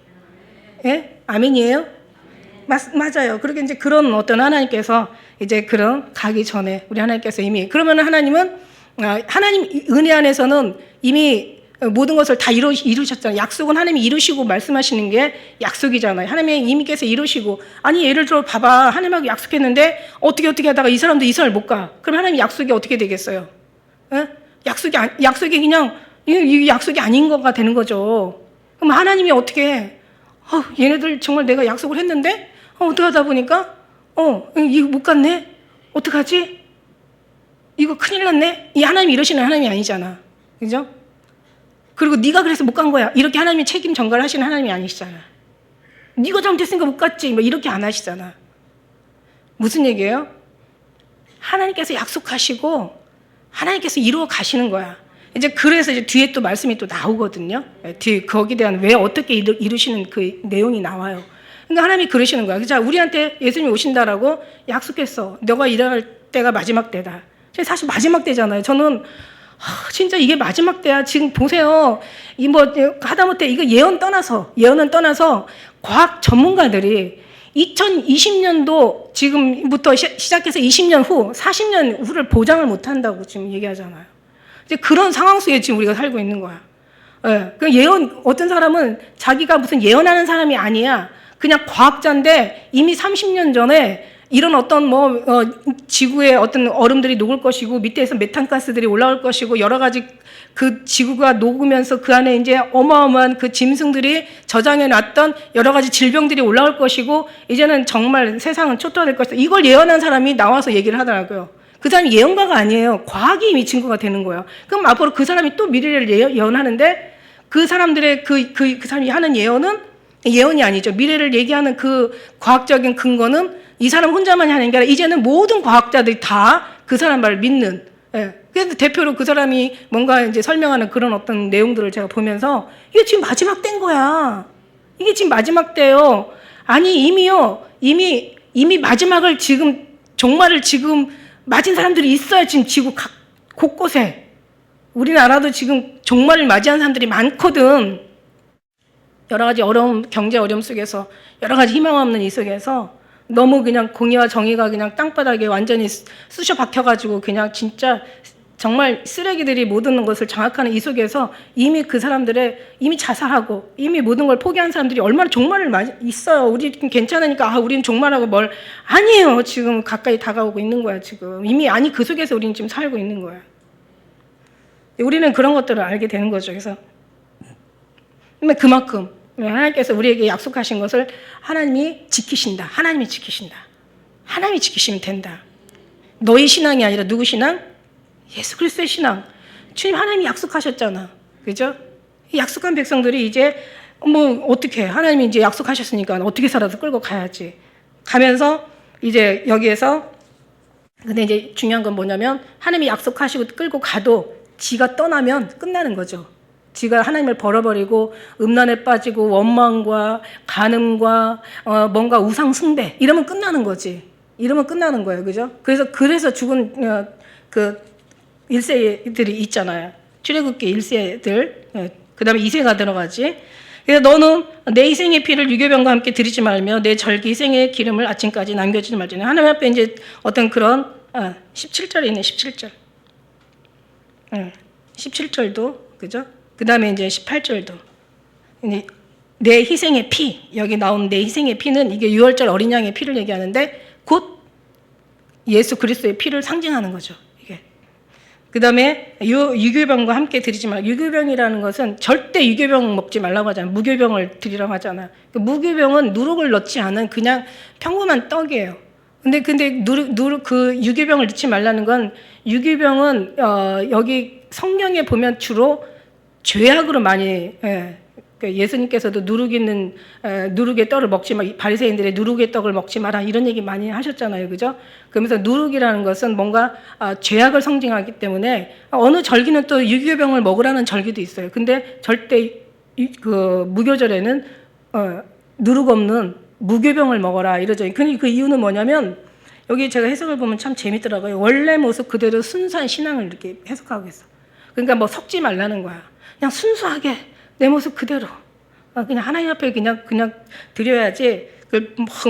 예? 아멘이에요? 맞아요. 그렇게 이제 그런 어떤 하나님께서 이제 그런 가기 전에 우리 하나님께서 이미 그러면 하나님은 하나님 은혜 안에서는 이미 모든 것을 다 이루셨잖아요. 약속은 하나님이 이루시고 말씀하시는 게 약속이잖아요. 하나님이 이미께서 이루시고 아니 예를 들어 봐봐 하나님하고 약속했는데 어떻게 하다가 이 사람도 이스라엘 못 가. 그럼 하나님 약속이 어떻게 되겠어요? 예? 약속이 그냥 이 약속이 아닌 거가 되는 거죠. 그럼 하나님이 어떻게 해? 얘네들 정말 내가 약속을 했는데 어떡하다 보니까 이거 못 갔네? 어떡하지? 이거 큰일 났네? 이 하나님이 이러시는 하나님이 아니잖아. 그죠? 그리고 네가 그래서 못 간 거야. 이렇게 하나님이 책임 전가를 하시는 하나님이 아니시잖아. 네가 잘못했으니까 못 갔지. 뭐 이렇게 안 하시잖아. 무슨 얘기예요? 하나님께서 약속하시고 하나님께서 이루어 가시는 거야. 이제 그래서 이제 뒤에 또 말씀이 또 나오거든요. 뒤에 거기에 대한 왜 어떻게 이루시는 그 내용이 나와요. 그러니까 하나님이 그러시는 거야. 자, 우리한테 예수님이 오신다라고 약속했어. 너가 일어날 때가 마지막 때다. 사실 마지막 때잖아요. 저는 진짜 이게 마지막 때야. 지금 보세요. 이 뭐 하다못해 이거 예언은 떠나서 과학 전문가들이 2020년도 지금부터 시작해서 20년 후, 40년 후를 보장을 못 한다고 지금 얘기하잖아요. 이제 그런 상황 속에 지금 우리가 살고 있는 거야. 그 어떤 사람은 자기가 무슨 예언하는 사람이 아니야. 그냥 과학자인데 이미 30년 전에 이런 어떤 지구에 어떤 얼음들이 녹을 것이고 밑에서 메탄가스들이 올라올 것이고 여러 가지 그 지구가 녹으면서 그 안에 이제 어마어마한 그 짐승들이 저장해 놨던 여러 가지 질병들이 올라올 것이고 이제는 정말 세상은 초토화될 것이다. 이걸 예언한 사람이 나와서 얘기를 하더라고요. 그 사람이 예언가가 아니에요. 과학이 이미 증거가 되는 거예요. 그럼 앞으로 그 사람이 또 미래를 예언하는데 그 사람들의 그 사람이 하는 예언은 예언이 아니죠. 미래를 얘기하는 그 과학적인 근거는 이 사람 혼자만이 하는 게 아니라 이제는 모든 과학자들이 다 그 사람 말을 믿는. 그래서 대표로 그 사람이 뭔가 이제 설명하는 그런 어떤 내용들을 제가 보면서 이게 지금 마지막 때인 거야. 이게 지금 마지막 때예요. 아니 이미 마지막을 지금 종말을 지금 맞은 사람들이 있어요. 지금 지구 곳곳에. 우리나라도 지금 종말을 맞이한 사람들이 많거든. 여러 가지 경제 어려움 속에서 여러 가지 희망 없는 이 속에서 너무 그냥 공의와 정의가 그냥 땅바닥에 완전히 쑤셔 박혀가지고 그냥 진짜 정말 쓰레기들이 모든 것을 장악하는 이 속에서 이미 그 사람들의 이미 자살하고 이미 모든 걸 포기한 사람들이 얼마나 종말을 있어요. 우리 괜찮으니까 우리는 종말하고 아니에요. 지금 가까이 다가오고 있는 거야. 지금 이미 그 속에서 우리는 지금 살고 있는 거야. 우리는 그런 것들을 알게 되는 거죠. 그래서 그만큼 하나님께서 우리에게 약속하신 것을 하나님이 지키신다. 하나님이 지키시면 된다. 너희 신앙이 아니라 누구 신앙? 예수 그리스도의 신앙. 주님 하나님이 약속하셨잖아. 그죠? 약속한 백성들이 이제 어떻게 하나님이 이제 약속하셨으니까 어떻게 살아도 끌고 가야지. 가면서 이제 여기에서 근데 이제 중요한 건 뭐냐면 하나님이 약속하시고 끌고 가도 지가 떠나면 끝나는 거죠. 지가 하나님을 버려버리고 음란에 빠지고 원망과 간음과 뭔가 우상 숭배 이러면 끝나는 거지. 이러면 끝나는 거예요. 그죠? 그래서 죽은 그 1세들이 있잖아요. 출애굽기 1세들. 그 다음에 2세가 들어가지. 그래서 너는 내 희생의 피를 유교병과 함께 드리지 말며 내 절기 희생의 기름을 아침까지 남겨주지 말지니. 하나님 앞에 이제 어떤 그런 17절에 있네. 17절. 17절도 그죠? 그 다음에 이제 18절도 내 희생의 피, 여기 나온 내 희생의 피는 이게 6월절 어린 양의 피를 얘기하는데 곧 예수 그리스도의 피를 상징하는 거죠. 이게 그 다음에 유교병과 함께 드리지 말라. 유교병이라는 것은 절대 유교병 먹지 말라고 하잖아요. 무교병을 드리라고 하잖아요. 무교병은 누룩을 넣지 않은 그냥 평범한 떡이에요. 근데 그 유교병을 넣지 말라는 건, 유교병은 여기 성경에 보면 주로 죄악으로 많이, 예수님께서도 누룩의 떡을 먹지 마, 바리새인들의 누룩의 떡을 먹지 마라, 이런 얘기 많이 하셨잖아요, 그죠? 그러면서 누룩이라는 것은 뭔가 죄악을 상징하기 때문에, 어느 절기는 또 유교병을 먹으라는 절기도 있어요. 근데 절대 그 무교절에는 누룩 없는 무교병을 먹어라 이러죠. 근데 그 이유는 뭐냐면, 여기 제가 해석을 보면 참 재밌더라고요. 원래 모습 그대로 순수한 신앙을 이렇게 해석하고 있어. 그러니까 뭐 섞지 말라는 거야. 그냥 순수하게 내 모습 그대로 그냥 하나님 앞에 그냥 드려야지,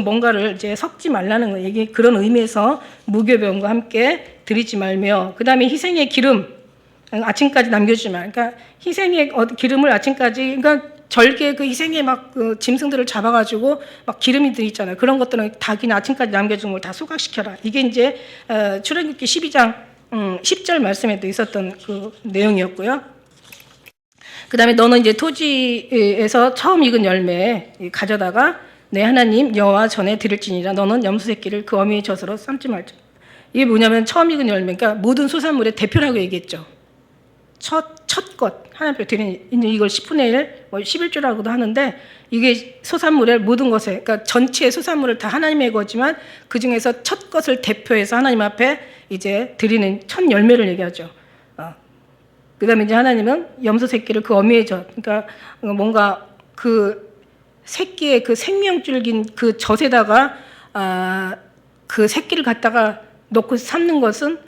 뭔가를 이제 섞지 말라는 거예요. 이게 그런 의미에서 무교병과 함께 드리지 말며, 그 다음에 희생의 기름 아침까지 남겨주지 말. 그러니까 희생의 기름을 아침까지, 그러니까 절개 그 희생의 그 짐승들을 잡아가지고 막 기름이 들있잖아요. 그런 것들은 다 그냥 아침까지 남겨준 걸 다 소각시켜라. 이게 이제 출애굽기 12장 10절 말씀에도 있었던 그 내용이었고요. 그 다음에 너는 이제 토지에서 처음 익은 열매 가져다가 내 하나님 여호와 전에 드릴지니라. 너는 염소 새끼를 그 어미의 젖으로 삶지 말자. 이게 뭐냐면 처음 익은 열매, 그러니까 모든 소산물의 대표라고 얘기했죠. 첫 것, 하나님 앞에 드리는, 이걸 10분의 1, 11조라고도 하는데, 이게 소산물의 모든 것에, 그러니까 전체의 소산물을 다 하나님의 거지만 그 중에서 첫 것을 대표해서 하나님 앞에 이제 드리는 첫 열매를 얘기하죠. 그 다음에 이제 하나님은 염소 새끼를 그 어미의 젖, 그러니까 뭔가 그 새끼의 그 생명줄긴 그 젖에다가 그 새끼를 갖다가 넣고 삶는 것은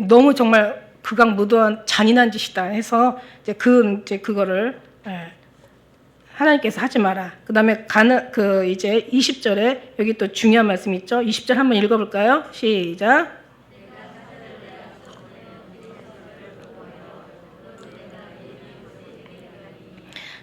너무 정말 극악무도한 잔인한 짓이다 해서 이제 그거를 하나님께서 하지 마라. 그 다음에 이제 20절에 여기 또 중요한 말씀이 있죠. 20절 한번 읽어볼까요? 시작.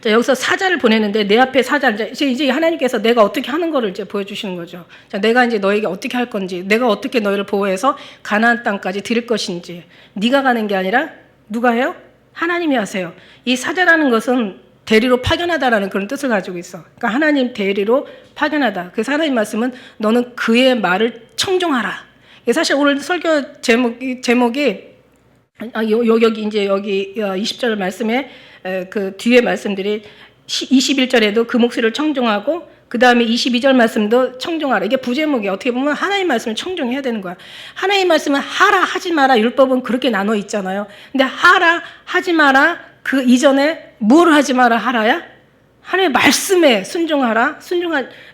자, 여기서 사자를 보내는데, 내 앞에 사자, 이제 하나님께서 내가 어떻게 하는 거를 이제 보여주시는 거죠. 자, 내가 이제 너에게 어떻게 할 건지, 내가 어떻게 너희를 보호해서 가나안 땅까지 드릴 것인지, 네가 가는 게 아니라 누가 해요? 하나님이 하세요. 이 사자라는 것은 대리로 파견하다라는 그런 뜻을 가지고 있어. 그러니까 하나님 대리로 파견하다. 그래서 하나님 말씀은 너는 그의 말을 청종하라. 사실 오늘 설교 제목이 여기 20절 말씀에 그 뒤에 말씀들이 21절에도 그 목소리를 청종하고, 그 다음에 22절 말씀도 청종하라. 이게 부제목이야. 어떻게 보면 하나님 말씀을 청종해야 되는 거야. 하나님 말씀은 하라 하지 마라, 율법은 그렇게 나눠 있잖아요. 근데 하라 하지 마라 그 이전에 뭘 하지 마라 하라야? 하나님의 말씀에 순종하라.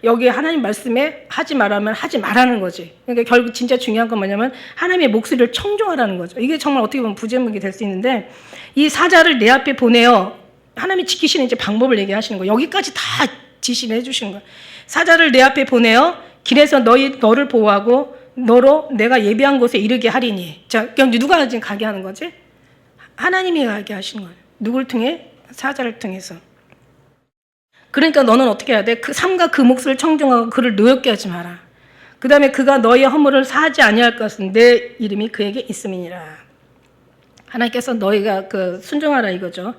여기 하나님 말씀에 하지 말라면 하지 말라는 거지. 그러니까 결국 진짜 중요한 건 뭐냐면 하나님의 목소리를 청종하라는 거죠. 이게 정말 어떻게 보면 부제목이 될 수 있는데, 이 사자를 내 앞에 보내어 하나님이 지키시는 이제 방법을 얘기하시는 거예요. 여기까지 다 지시를 해주시는 거예요. 사자를 내 앞에 보내어 길에서 너를 보호하고 너로 내가 예비한 곳에 이르게 하리니. 자, 그럼 누가 지금 가게 하는 거지? 하나님이 가게 하시는 거예요. 누굴 통해? 사자를 통해서. 그러니까 너는 어떻게 해야 돼? 삼가 그 몫을 청정하고 그를 노엽게 하지 마라. 그 다음에 그가 너의 허물을 사하지 아니할 것은 내 이름이 그에게 있음이니라. 하나님께서 너희가 순종하라 이거죠.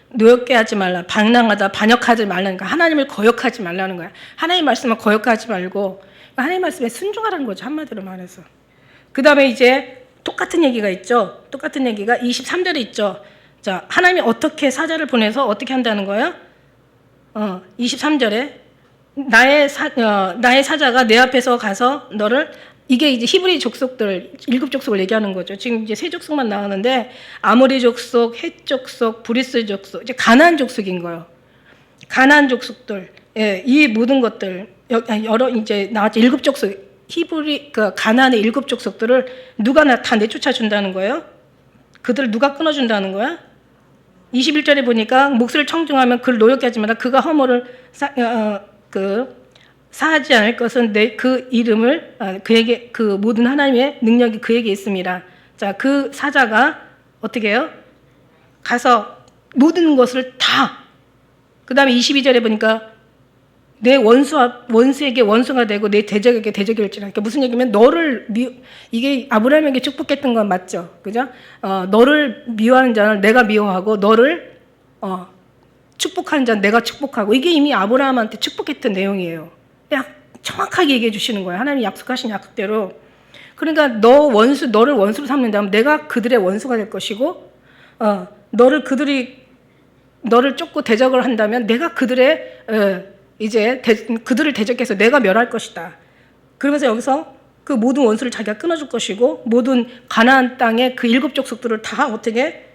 노엽게 하지 말라, 방랑하다, 반역하지 말라는 거야. 하나님을 거역하지 말라는 거야. 하나님 말씀을 거역하지 말고 하나님 말씀에 순종하라는 거죠, 한마디로 말해서. 그 다음에 이제 똑같은 얘기가 있죠. 똑같은 얘기가 23절에 있죠. 자, 하나님이 어떻게 사자를 보내서 어떻게 한다는 거예요? 23절에 나의 사자가 내 앞에서 가서 너를, 이게 이제 히브리 족속들 7족속을 얘기하는 거죠. 지금 이제 3족속만 나오는데 아모리 족속, 헷 족속, 브리스 족속, 이제 가나안 족속인 거예요. 가나안 족속들, 이 모든 것들 여러 이제 나왔죠. 7족속 히브리 가나안의 7족속들을 누가 다 내쫓아 준다는 거예요. 그들을 누가 끊어준다는 거야? 21절에 보니까 몫을 청종하면 그를 노엽게 하지 마라. 그가 허물을 사하지 않을 것은 그 이름을 그에게, 그 모든 하나님의 능력이 그에게 있습니다. 자, 그 사자가 어떻게 해요? 가서 모든 것을 다, 그 다음에 22절에 보니까 내 원수에게 원수가 되고 내 대적에게 대적이 될지라. 그러니까 무슨 얘기냐면 이게 아브라함에게 축복했던 건 맞죠, 그죠? 너를 미워하는 자는 내가 미워하고 너를 축복하는 자는 내가 축복하고, 이게 이미 아브라함한테 축복했던 내용이에요. 정확하게 얘기해 주시는 거예요. 하나님이 약속하신 약속대로. 그러니까 너를 원수로 삼는다면 내가 그들의 원수가 될 것이고, 너를 쫓고 대적을 한다면 내가 그들의 그들을 대적해서 내가 멸할 것이다. 그러면서 여기서 그 모든 원수를 자기가 끊어줄 것이고, 모든 가나안 땅의 그 7 족속들을 다 어떻게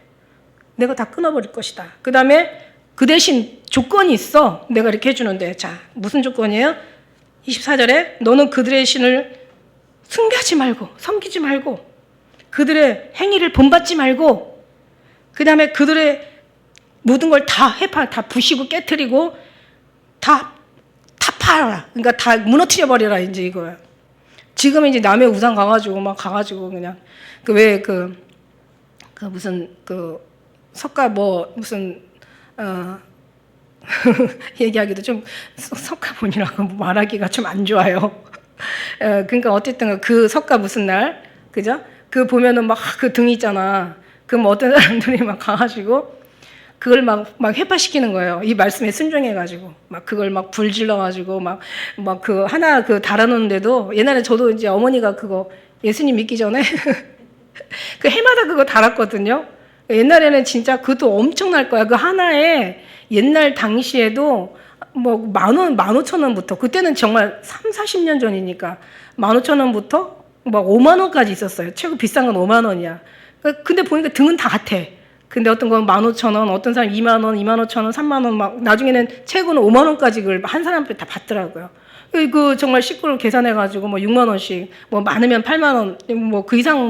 내가 다 끊어버릴 것이다. 그 다음에 그 대신 조건이 있어. 내가 이렇게 해주는데, 자, 무슨 조건이에요? 24절에 너는 그들의 신을 숭배하지 말고 섬기지 말고 그들의 행위를 본받지 말고, 그 다음에 그들의 모든 걸 다 다 부시고 깨트리고 다 팔아라. 그러니까 다 무너뜨려 버려라, 이제 이거야. 지금 이제 남의 우상 가가지고 그냥 무슨 석가 무슨 얘기하기도 좀 석가본이라고 말하기가 좀 안 좋아요. 그러니까 어쨌든 그 석가 무슨 날, 그죠? 그 보면은 막 그 등 있잖아. 그럼 어떤 사람들이 막 가가지고 그걸 막 회파시키는 거예요. 이 말씀에 순종해가지고 막 그걸 막 불질러가지고 막 그 하나 달아놓는데도, 옛날에 저도 이제 어머니가 그거 예수님 믿기 전에 그 해마다 그거 달았거든요. 옛날에는 진짜 그것도 엄청날 거야. 그 하나에 옛날 당시에도 10,000원, 15,000원부터, 그때는 정말 30-40년 전이니까 15,000원부터 막 5만 원까지 있었어요. 최고 비싼 건 5만 원이야. 근데 보니까 등은 다 같아. 근데 어떤 건 15,000원, 어떤 사람 2만 원, 25,000원, 3만 원, 막 나중에는 최고는 5만 원까지 그걸 한 사람한테 다 받더라고요. 그 정말 식구를 계산해가지고 6만 원씩, 많으면 8만 원, 그 이상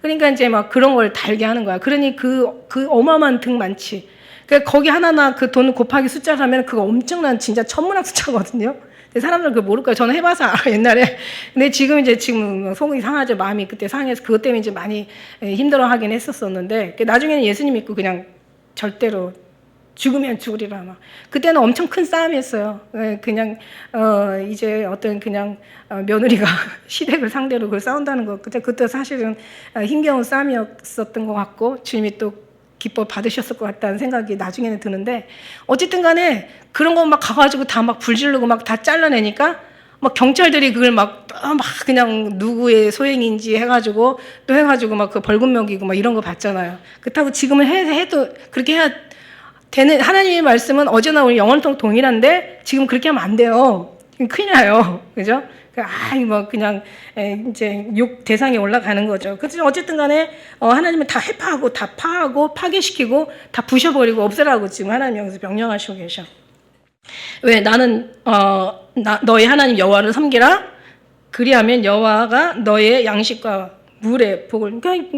그러니까 이제 막 그런 걸 달게 하는 거야. 그러니 그 어마어마한 등 많지. 그러니까 거기 하나나 그 돈 곱하기 숫자를 하면 그거 엄청난 진짜 천문학 숫자거든요. 사람들은 그걸 모를 거예요. 저는 해봐서 옛날에. 근데 지금 속이 상하죠. 마음이 그때 상해서 그것 때문에 이제 많이 힘들어 하긴 했었었는데, 나중에는 예수님 믿고 그냥 절대로 죽으면 죽으리라 막. 그때는 엄청 큰 싸움이었어요. 그냥 이제 어떤 그냥 며느리가 시댁을 상대로 그걸 싸운다는 거, 그때 사실은 힘겨운 싸움이었었던 것 같고, 주님이 또 기뻐 받으셨을 것 같다는 생각이 나중에는 드는데, 어쨌든 간에 그런 거 막 가가지고 다 막 불지르고 막 다 잘라내니까 막 경찰들이 그걸 막 그냥 누구의 소행인지 해가지고 막 그 벌금 먹이고 막 이런 거 봤잖아요. 그렇다고 지금은 해도 그렇게 해야 되는, 하나님의 말씀은 어제나 오늘 영원토록 동일한데 지금 그렇게 하면 안 돼요. 큰일 나요. 그죠? 그냥 이제 욕 대상에 올라가는 거죠. 그래서 어쨌든 간에 하나님은 다 해파하고 다 파하고 파괴시키고 다 부셔버리고 없애라고 지금 하나님 여기서 명령하시고 계셔. 왜? 나는 너의 하나님 여호와를 섬기라. 그리하면 여호와가 너의 양식과 물의 복을, 그러니까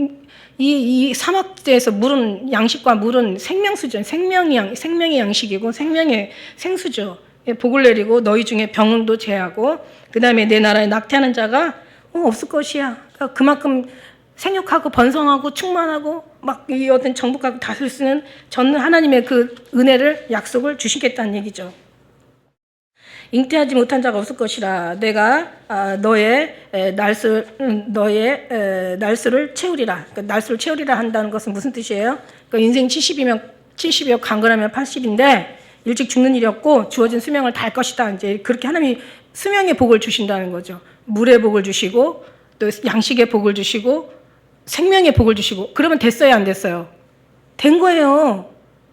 이 사막지대에서 물은, 양식과 물은 생명수죠. 생명의 양식이고 생명의 생수죠. 복을 내리고 너희 중에 병도 제하고, 그 다음에 내 나라에 낙태하는 자가 없을 것이야. 그러니까 그만큼 생육하고 번성하고 충만하고 막 이 어떤 정복하고 다스릴 수 있는 전 하나님의 그 은혜를, 약속을 주시겠다는 얘기죠. 잉태하지 못한 자가 없을 것이라. 내가 너의 날수를 채우리라. 그러니까 날수를 채우리라 한다는 것은 무슨 뜻이에요? 그러니까 인생 70이면 강건하면 80인데 일찍 죽는 일이 없고 주어진 수명을 다할 것이다. 이제 그렇게 하나님이 수명의 복을 주신다는 거죠. 물의 복을 주시고 또 양식의 복을 주시고 생명의 복을 주시고. 그러면 됐어요, 안 됐어요? 된 거예요.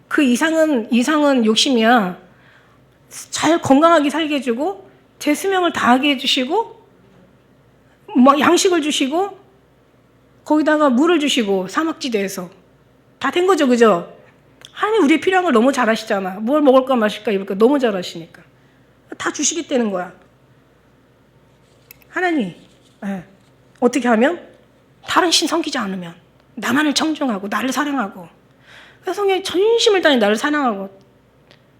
그 이상은 욕심이야. 잘 건강하게 살게 해주고 제 수명을 다하게 해주시고 양식을 주시고 거기다가 물을 주시고 사막지대에서 다 된 거죠, 그죠? 하나님 우리의 필요한 걸 너무 잘 아시잖아. 뭘 먹을까 마실까 입을까 너무 잘 아시니까 다 주시겠다는 거야. 하나님 어떻게 하면? 다른 신 섬기지 않으면, 나만을 청중하고 나를 사랑하고, 성령이 전심을 다해 나를 사랑하고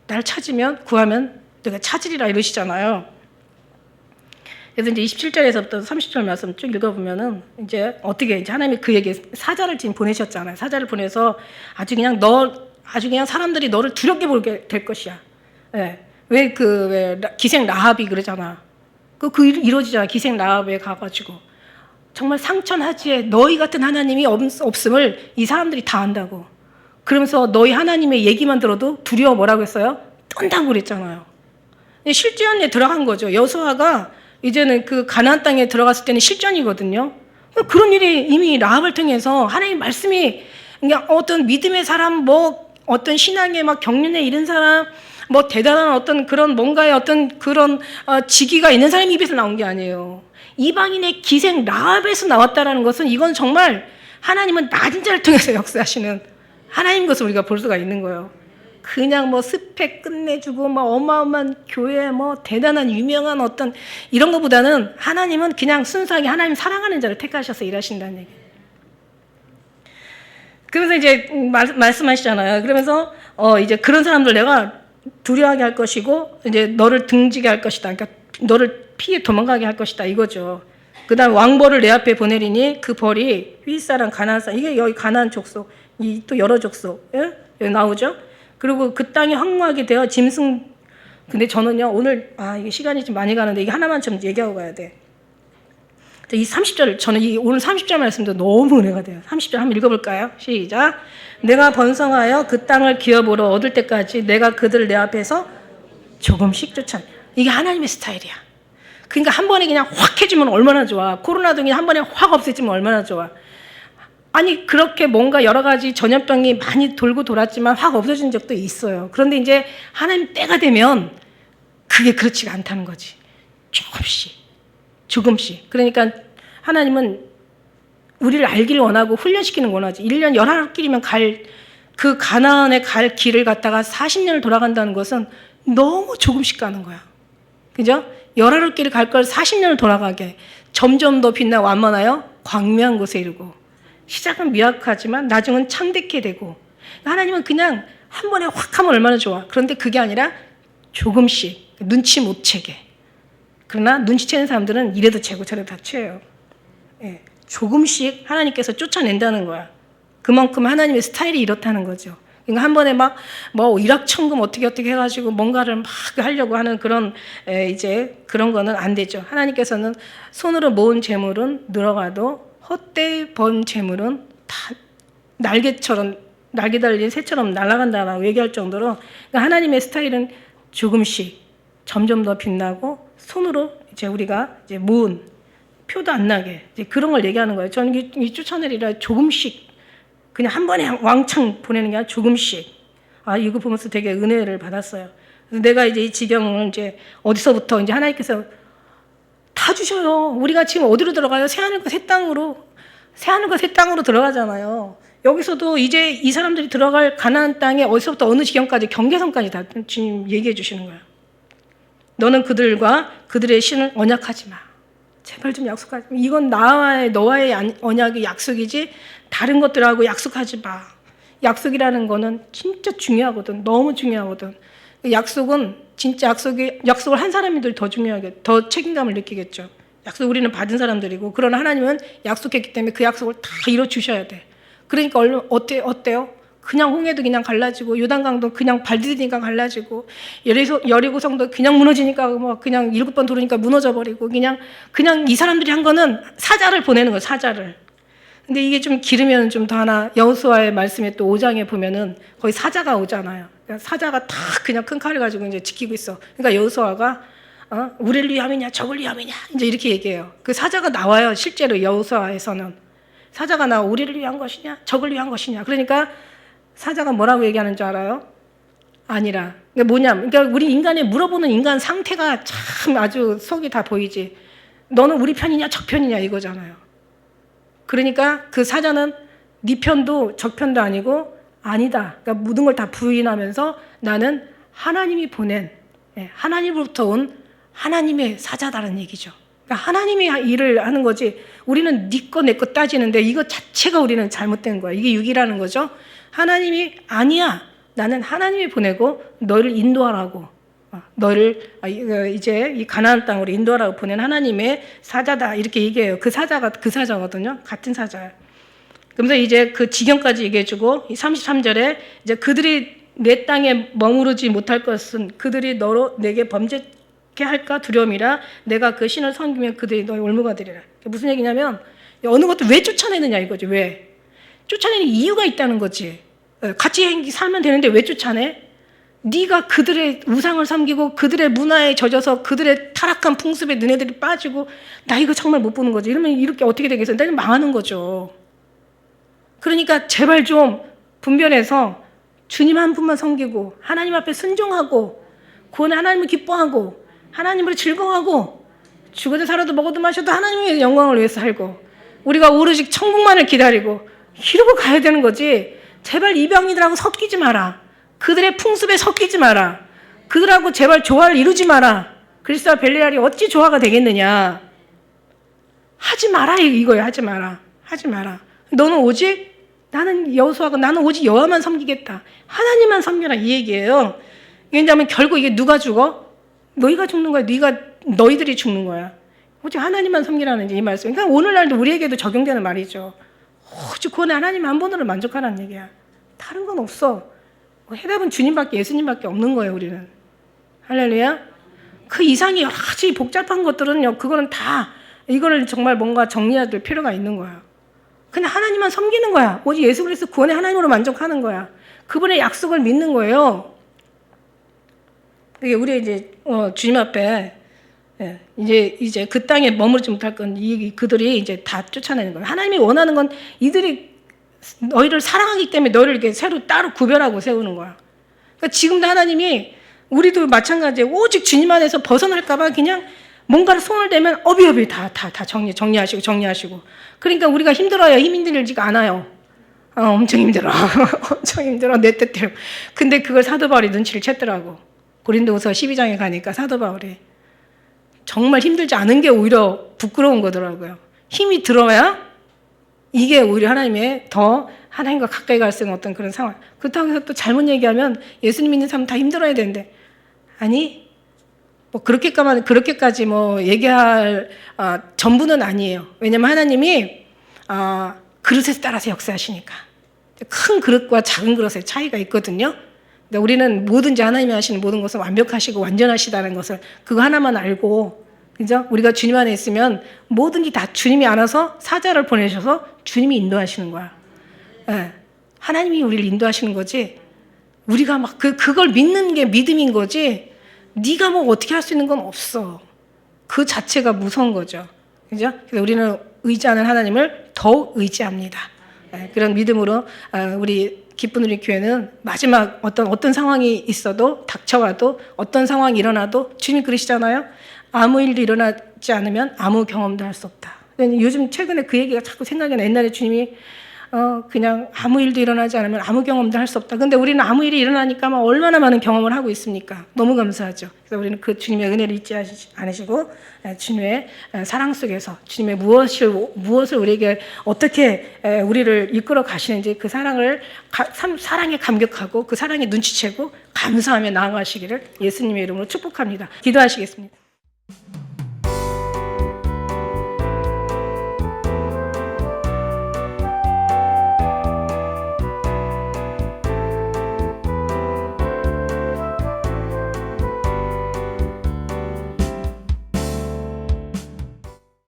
나를 찾으면, 구하면 내가 찾으리라 이러시잖아요. 그래서 이제 27절에서부터 30절 말씀 쭉 읽어보면은 이제 어떻게 이제 하나님이 그에게 사자를 지금 보내셨잖아요. 사자를 보내서 아주 그냥 사람들이 너를 두렵게 보게 될 것이야. 왜 왜 기생 라합이 그러잖아. 그 이루어지잖아. 기생 라합에 가가지고 정말 상천하지에 너희 같은 하나님이 없음을 이 사람들이 다 안다고. 그러면서 너희 하나님의 얘기만 들어도 두려워 뭐라고 했어요? 떤다고 그랬잖아요. 실전에 들어간 거죠. 여호수아가 이제는 그 가나안 땅에 들어갔을 때는 실전이거든요. 그런 일이 이미 라합을 통해서 하나님 말씀이 그냥 어떤 믿음의 사람, 뭐 어떤 신앙의 막 경륜에 이른 사람, 뭐 대단한 어떤 그런 뭔가의 어떤 그런 직위가 있는 사람의 입에서 나온 게 아니에요. 이방인의 기생 라합에서 나왔다라는 것은 이건 정말 하나님은 낮은 자를 통해서 역사하시는 하나님 것을 우리가 볼 수가 있는 거예요. 그냥 뭐 스펙 끝내주고 뭐 어마어마한 교회 뭐 대단한 유명한 어떤 이런 것보다는 하나님은 그냥 순수하게 하나님 사랑하는 자를 택하셔서 일하신다는 얘기예요. 그러면서 이제 말씀하시잖아요. 그러면서 이제 그런 사람들 내가 두려워하게 할 것이고 이제 너를 등지게 할 것이다. 그러니까 너를 피해 도망가게 할 것이다 이거죠. 그다음 왕벌을 내 앞에 보내리니 그 벌이 휘사람 가나안 사람, 이게 여기 가나안 족속, 이 또 여러 족속, 예? 여기 나오죠. 그리고 그 땅이 황무하게 되어 짐승. 근데 저는요 오늘 이게 시간이 좀 많이 가는데 이게 하나만 좀 얘기하고 가야 돼. 이 30절, 저는 오늘 30절 말씀도 너무 은혜가 돼요. 30절 한번 읽어볼까요? 시작. 내가 번성하여 그 땅을 기업으로 얻을 때까지 내가 그들을 내 앞에서 조금씩 쫓아. 이게 하나님의 스타일이야. 그러니까 한 번에 그냥 확 해주면 얼마나 좋아. 코로나도 그냥 한 번에 확 없애지면 얼마나 좋아. 아니 그렇게 뭔가 여러 가지 전염병이 많이 돌고 돌았지만 확 없어진 적도 있어요. 그런데 이제 하나님 때가 되면 그게 그렇지가 않다는 거지. 조금씩. 그러니까 하나님은 우리를 알기를 원하고 훈련시키는 걸 원하지. 1년 11학기면 그 가나안에 갈 길을 갔다가 40년을 돌아간다는 것은 너무 조금씩 가는 거야. 그죠? 11길을 갈 걸 40년을 돌아가게 점점 더 빛나고 완만하여 광명한 곳에 이르고 시작은 미약하지만 나중은 창대케 되고 하나님은 그냥 한 번에 확 하면 얼마나 좋아. 그런데 그게 아니라 조금씩 눈치 못 채게. 그러나 눈치채는 사람들은 이래도 채고 저래도 다 채요. 예, 조금씩 하나님께서 쫓아낸다는 거야. 그만큼 하나님의 스타일이 이렇다는 거죠. 그러니까 한 번에 막 뭐 일확천금 어떻게 해가지고 뭔가를 막 하려고 하는 그런 이제 그런 거는 안 되죠. 하나님께서는 손으로 모은 재물은 늘어가도 헛되이 번 재물은 다 날개 달린 새처럼 날아간다라고 얘기할 정도로 그러니까 하나님의 스타일은 조금씩 점점 더 빛나고 손으로 이제 우리가 이제 모은 표도 안 나게 이제 그런 걸 얘기하는 거예요. 저는 이 쫓아내리라 조금씩 그냥 한 번에 왕창 보내는 게 아니라 조금씩. 이거 보면서 되게 은혜를 받았어요. 그래서 내가 이제 이 지경을 이제 어디서부터 이제 하나님께서 다 주셔요. 우리가 지금 어디로 들어가요? 새하늘과 새 땅으로. 새하늘과 새 땅으로 들어가잖아요. 여기서도 이제 이 사람들이 들어갈 가나안 땅에 어디서부터 어느 지경까지 경계선까지 다 지금 얘기해 주시는 거예요. 너는 그들과 그들의 신을 언약하지 마. 제발 좀 약속하지 마. 이건 너와의 언약이 약속이지 다른 것들하고 약속하지 마. 약속이라는 거는 진짜 중요하거든. 너무 중요하거든. 약속은 진짜 약속을 한 사람들이 더 중요하게 더 책임감을 느끼겠죠. 약속 우리는 받은 사람들이고 그러나 하나님은 약속했기 때문에 그 약속을 다 이뤄 주셔야 돼. 그러니까 어때요? 그냥 홍해도 그냥 갈라지고 요단강도 그냥 발 디디니까 갈라지고 여리고성도 그냥 무너지니까 뭐 그냥 7번 도르니까 무너져 버리고 그냥 이 사람들이 한 거는 사자를 보내는 거예요. 사자를. 근데 이게 좀 기르면 좀 더 하나 여호수아의 말씀에 또 5장에 보면은 거의 사자가 오잖아요. 그러니까 사자가 다 그냥 큰 칼을 가지고 이제 지키고 있어. 그러니까 여호수아가 우리를 위함이냐 적을 위함이냐 이제 이렇게 얘기해요. 그 사자가 나와요. 실제로 여호수아에서는 사자가 나와 우리를 위한 것이냐 적을 위한 것이냐. 그러니까 사자가 뭐라고 얘기하는 줄 알아요? 아니라. 그러니까 뭐냐? 그러니까 우리 인간에 물어보는 인간 상태가 참 아주 속이 다 보이지. 너는 우리 편이냐 적 편이냐 이거잖아요. 그러니까 그 사자는 네 편도 적 편도 아니고 아니다. 그러니까 모든 걸 다 부인하면서 나는 하나님이 보낸 하나님으로부터 온 하나님의 사자다라는 얘기죠. 그러니까 하나님이 일을 하는 거지. 우리는 네 거 내 거 따지는데 이거 자체가 우리는 잘못된 거야. 이게 육이라는 거죠. 하나님이 아니야. 나는 하나님이 보내고 너를 인도하라고. 너를 이제 이 가나안 땅으로 인도하라고 보낸 하나님의 사자다 이렇게 얘기해요. 그 사자가 그 사자거든요. 같은 사자예요. 그러면서 이제 그 지경까지 얘기해주고 이 33절에 이제 그들이 내 땅에 머무르지 못할 것은 그들이 너로 내게 범죄케 할까 두려움이라. 내가 그 신을 섬기면 그들이 너의 올무가 되리라. 무슨 얘기냐면 어느 것도 왜 쫓아내느냐 이거지. 왜? 쫓아내는 이유가 있다는 거지. 같이 살면 되는데 왜 쫓아내? 네가 그들의 우상을 섬기고 그들의 문화에 젖어서 그들의 타락한 풍습에 너네들이 빠지고 나 이거 정말 못 보는 거지. 이러면 이렇게 어떻게 되겠어? 나는 망하는 거죠. 그러니까 제발 좀 분별해서 주님 한 분만 섬기고 하나님 앞에 순종하고 구원의 하나님을 기뻐하고 하나님으로 즐거워하고 죽어도 살아도 먹어도 마셔도 하나님의 영광을 위해서 살고 우리가 오로지 천국만을 기다리고 이러고 가야 되는 거지. 제발 이방인들하고 섞이지 마라. 그들의 풍습에 섞이지 마라. 그들하고 제발 조화를 이루지 마라. 그리스도와 벨리알이 어찌 조화가 되겠느냐. 하지 마라 이거예요. 하지 마라. 하지 마라. 너는 오직 나는 여호수아가 나는 오직 여호와만 섬기겠다. 하나님만 섬겨라 이 얘기예요. 왜냐하면 결국 이게 누가 죽어? 너희가 죽는 거야. 너희들이 죽는 거야. 오직 하나님만 섬기라는 이 말씀. 그러니까 오늘날도 우리에게도 적용되는 말이죠. 오직 구원의 하나님 한 분으로 만족하라는 얘기야. 다른 건 없어. 해답은 주님밖에 예수님밖에 없는 거예요. 우리는. 할렐루야. 그 이상의 여러 가지 복잡한 것들은요. 그거는 다 이거를 정말 뭔가 정리해야 될 필요가 있는 거야. 그냥 하나님만 섬기는 거야. 오직 예수 그리스도 구원의 하나님으로 만족하는 거야. 그분의 약속을 믿는 거예요. 우리 이제 주님 앞에 이제 그 땅에 머무르지 못할 건 그들이 이제 다 쫓아내는 거예요. 하나님이 원하는 건 이들이 너희를 사랑하기 때문에 너희를 이렇게 새로 따로 구별하고 세우는 거야. 그러니까 지금도 하나님이 우리도 마찬가지예요. 오직 주님 안에서 벗어날까봐 그냥 뭔가를 손을 대면 어비어비 다 정리하시고. 그러니까 우리가 힘들어요. 힘 들지가 않아요. 엄청 힘들어. 엄청 힘들어. 내 뜻대로. 근데 그걸 사도 바울이 눈치를 챘더라고. 고린도후서 12장에 가니까 사도 바울이 정말 힘들지 않은 게 오히려 부끄러운 거더라고요. 힘이 들어야 이게 오히려 하나님의 더 하나님과 가까이 갈 수 있는 어떤 그런 상황. 그렇다고 해서 또 잘못 얘기하면 예수님 믿는 사람 다 힘들어야 되는데 아니 뭐 그렇게까지 뭐 얘기할 전부는 아니에요. 왜냐면 하나님이 그릇에 따라서 역사하시니까 큰 그릇과 작은 그릇의 차이가 있거든요. 근데 우리는 뭐든지 하나님이 하시는 모든 것은 완벽하시고 완전하시다는 것을 그거 하나만 알고 그죠? 우리가 주님 안에 있으면 뭐든지 다 주님이 알아서 사자를 보내셔서 주님이 인도하시는 거야. 네. 하나님이 우리를 인도하시는 거지. 우리가 막 그걸 믿는 게 믿음인 거지. 네가 뭐 어떻게 할 수 있는 건 없어. 그 자체가 무서운 거죠. 그죠? 그래서 우리는 의지하는 하나님을 더욱 의지합니다. 네. 그런 믿음으로 우리 기쁜 우리 교회는 마지막 어떤 상황이 있어도 닥쳐와도 어떤 상황이 일어나도 주님이 그러시잖아요. 아무 일도 일어나지 않으면 아무 경험도 할 수 없다. 요즘 최근에 그 얘기가 자꾸 생각이 나. 옛날에 주님이 그냥 아무 일도 일어나지 않으면 아무 경험도 할 수 없다. 근데 우리는 아무 일이 일어나니까 막 얼마나 많은 경험을 하고 있습니까? 너무 감사하죠. 그래서 우리는 그 주님의 은혜를 잊지 않으시고 주님의 사랑 속에서 주님의 무엇을 우리에게 어떻게 우리를 이끌어 가시는지 그 사랑에 감격하고 그 사랑에 눈치채고 감사하며 나아가시기를 예수님의 이름으로 축복합니다. 기도하시겠습니다.